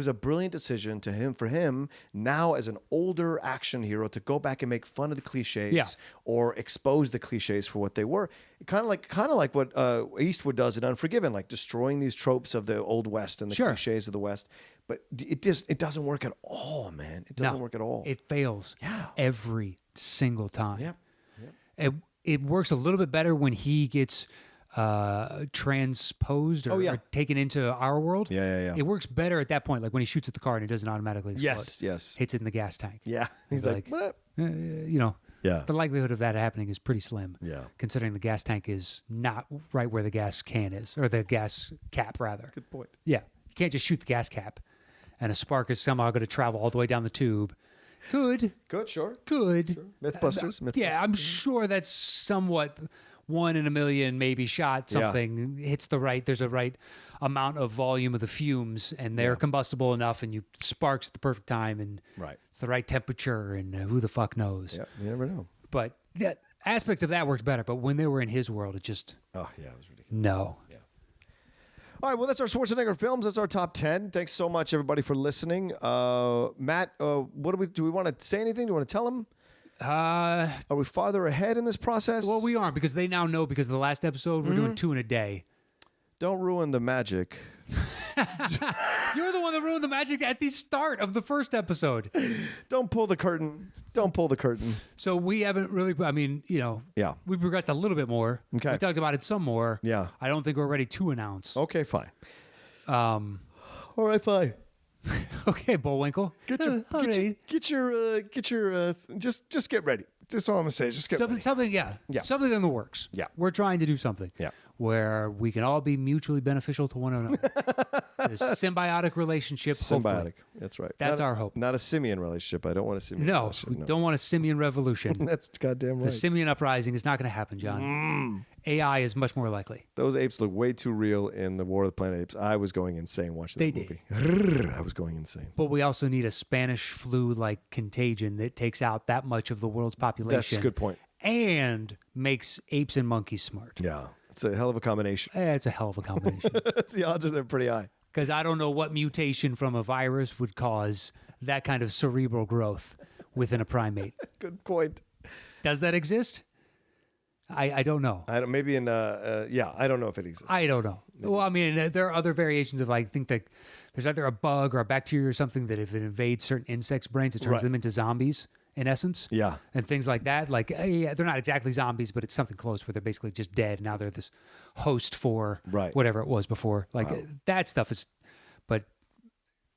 a brilliant decision for him now as an older action hero to go back and make fun of the cliches or expose the cliches for what they were. Kind of like what Eastwood does in Unforgiven, like destroying these tropes of the old West and the cliches of the West. But it doesn't work at all, man. It doesn't work at all. It fails every single time. Yep. It works a little bit better when he gets transposed or taken into our world. Yeah. It works better at that point, like when he shoots at the car and it doesn't automatically explode. Yes. Hits it in the gas tank. Yeah. He's like, what up? The likelihood of that happening is pretty slim. Yeah. Considering the gas tank is not right where the gas can is, or the gas cap, rather. Good point. Yeah. You can't just shoot the gas cap and a spark is somehow going to travel all the way down the tube. Could. Sure. Mythbusters. Yeah, I'm sure that's somewhat 1 in a million maybe shot. Something hits there's a right amount of volume of the fumes, and they're combustible enough, and you sparks at the perfect time, and it's the right temperature, and who the fuck knows? Yeah, you never know. But aspects of that works better. But when they were in his world, it just it was ridiculous. No. Yeah. All right, well, that's our Schwarzenegger films. That's our top 10. Thanks so much, everybody, for listening. Matt, what do we want to say anything? Do you want to tell them? Are we farther ahead in this process? Well, we aren't, because they now know, because of the last episode, we're doing 2 in a day. Don't ruin the magic. You're the one that ruined the magic at the start of the first episode. Don't pull the curtain. So we haven't really, we progressed a little bit more. Okay. We talked about it some more. Yeah. I don't think we're ready to announce. Okay, fine. All right, fine. Okay, Bullwinkle. Just get ready. That's all I'm gonna say. Just get ready. Something in the works. Yeah. We're trying to do something. Yeah. Where we can all be mutually beneficial to one another. This symbiotic relationship. Symbiotic. Hopefully. That's right. That's our hope. Not a simian relationship. I don't want a simian relationship. We don't want a simian revolution. That's goddamn right. The simian uprising is not going to happen, John. AI is much more likely. Those apes look way too real in the War of the Planet Apes. I was going insane watching that movie. I was going insane. But we also need a Spanish flu-like contagion that takes out that much of the world's population. That's a good point. And makes apes and monkeys smart. Yeah. It's a hell of a combination. It's a hell of a combination. The odds are pretty high. Because I don't know what mutation from a virus would cause that kind of cerebral growth within a primate. Good point. Does that exist? I don't know. I don't know if it exists. I don't know. Maybe. Well, I mean, there are other variations of, I think that there's either a bug or a bacteria or something that if it invades certain insects' brains, it turns them into zombies. In essence, and things like that. Like, they're not exactly zombies, but it's something close where they're basically just dead. Now they're this host for whatever it was before. Like that stuff is. But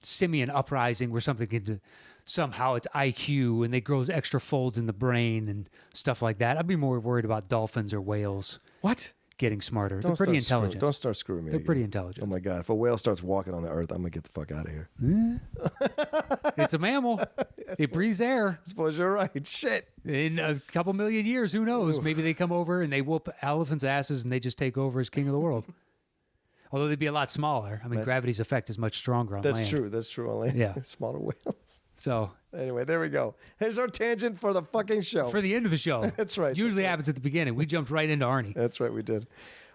simian uprising, where something can somehow it's IQ and they grow extra folds in the brain and stuff like that. I'd be more worried about dolphins or whales. What? getting smarter. They're pretty intelligent. Don't start screwing me. They're again. pretty intelligent. Oh my God! If a whale starts walking on the earth, I'm gonna get the fuck out of here. It's a mammal. It breathes air. I suppose you're right. Shit. In a couple million years, who knows? Maybe they come over and they whoop elephants' asses and they just take over as king of the world. Although they'd be a lot smaller. I mean, gravity's effect is much stronger on land. That's true. That's true on land. Yeah. Smaller whales. So anyway, there we go. There's our tangent for the fucking show. for the end of the show. That's right. Usually happens at the beginning. We jumped right into Arnie. That's right, we did.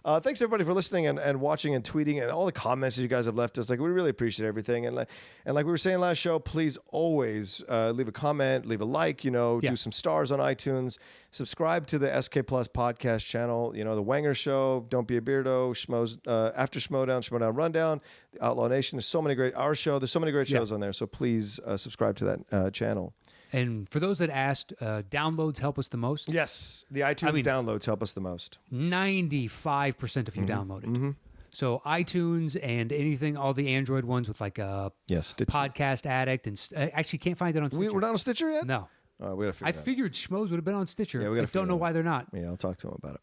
Thanks everybody for listening and watching and tweeting and all the comments that you guys have left us. Like, we really appreciate everything. And like we were saying last show, please always leave a comment, leave a like, do some stars on iTunes, subscribe to the SK Plus podcast channel, the Wanger Show, Don't Be a Beardo, Schmoes, After Schmodown Rundown, the Outlaw Nation. There's so many great, our show, there's so many great shows on there. So please subscribe to that channel. And for those that asked, downloads help us the most. Yes, the iTunes downloads help us the most. 95% of you download it. So iTunes and anything, all the Android ones with like a Podcast Addict, and actually can't find it on Stitcher. We're not on Stitcher yet? No. We gotta figure I that out. figured Schmoes would have been on Stitcher. Yeah, we gotta I don't know why they're not. Yeah, I'll talk to him about it.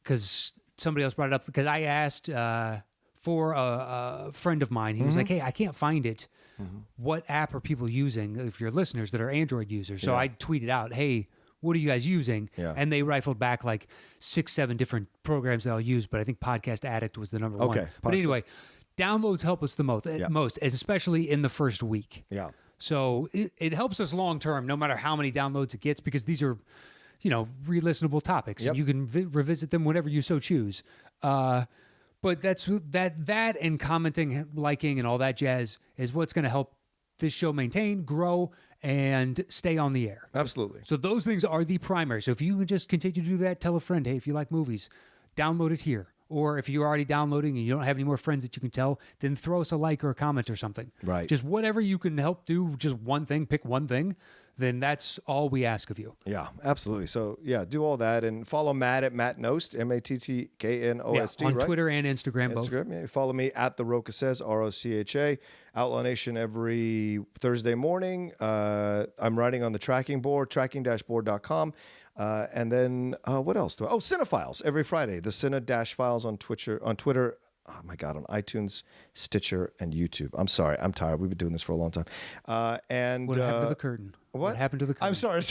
Because somebody else brought it up. Because I asked for a friend of mine. He was like, hey, I can't find it. What app are people using, if you're listeners that are Android users? So I tweeted out, hey, what are you guys using? Yeah. And they rifled back like 6-7 different programs that I'll use, but I think Podcast Addict was the number one. Okay, But anyway, downloads help us the most, especially in the first week. Yeah. So it helps us long term, no matter how many downloads it gets, because these are, re-listenable topics. And you can revisit them whenever you so choose. But that's that and commenting, liking, and all that jazz is what's going to help this show maintain, grow, and stay on the air. Absolutely. So those things are the primary. So if you can just continue to do that, tell a friend, hey, if you like movies, download it here. Or if you're already downloading and you don't have any more friends that you can tell, then throw us a like or a comment or something. Right. Just whatever you can help do, just one thing, pick one thing, then that's all we ask of you. Yeah, absolutely. So, do all that and follow Matt at Matt Nost, MATTKNOST, on right? Twitter and Instagram, both. Yeah, follow me at The Rocha Says, ROCHA, Outlaw Nation every Thursday morning. I'm writing on the tracking board, tracking-board.com. And then what else? Cinephiles every Friday. The Cine-Files on Twitter. Oh my God, on iTunes, Stitcher, and YouTube. I'm sorry, I'm tired. We've been doing this for a long time. And what happened to the curtain? What happened to the curtain? I'm sorry.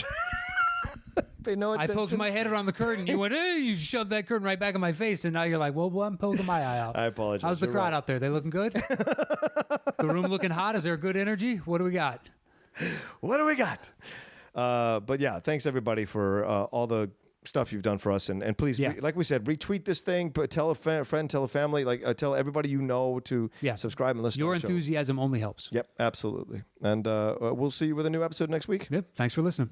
Pay no attention. I poked my head around the curtain. You went, hey, you shoved that curtain right back in my face, and now you're like, well, I'm poking my eye out. I apologize. How's the crowd out there? They looking good? The room looking hot? Is there good energy? What do we got? What do we got? But yeah, thanks everybody for all the stuff you've done for us, and please, like we said, retweet this thing, but tell a friend, tell a family, tell everybody you know to subscribe and listen. Your to the enthusiasm only helps. Yep, absolutely. And we'll see you with a new episode next week. Yep. Thanks for listening.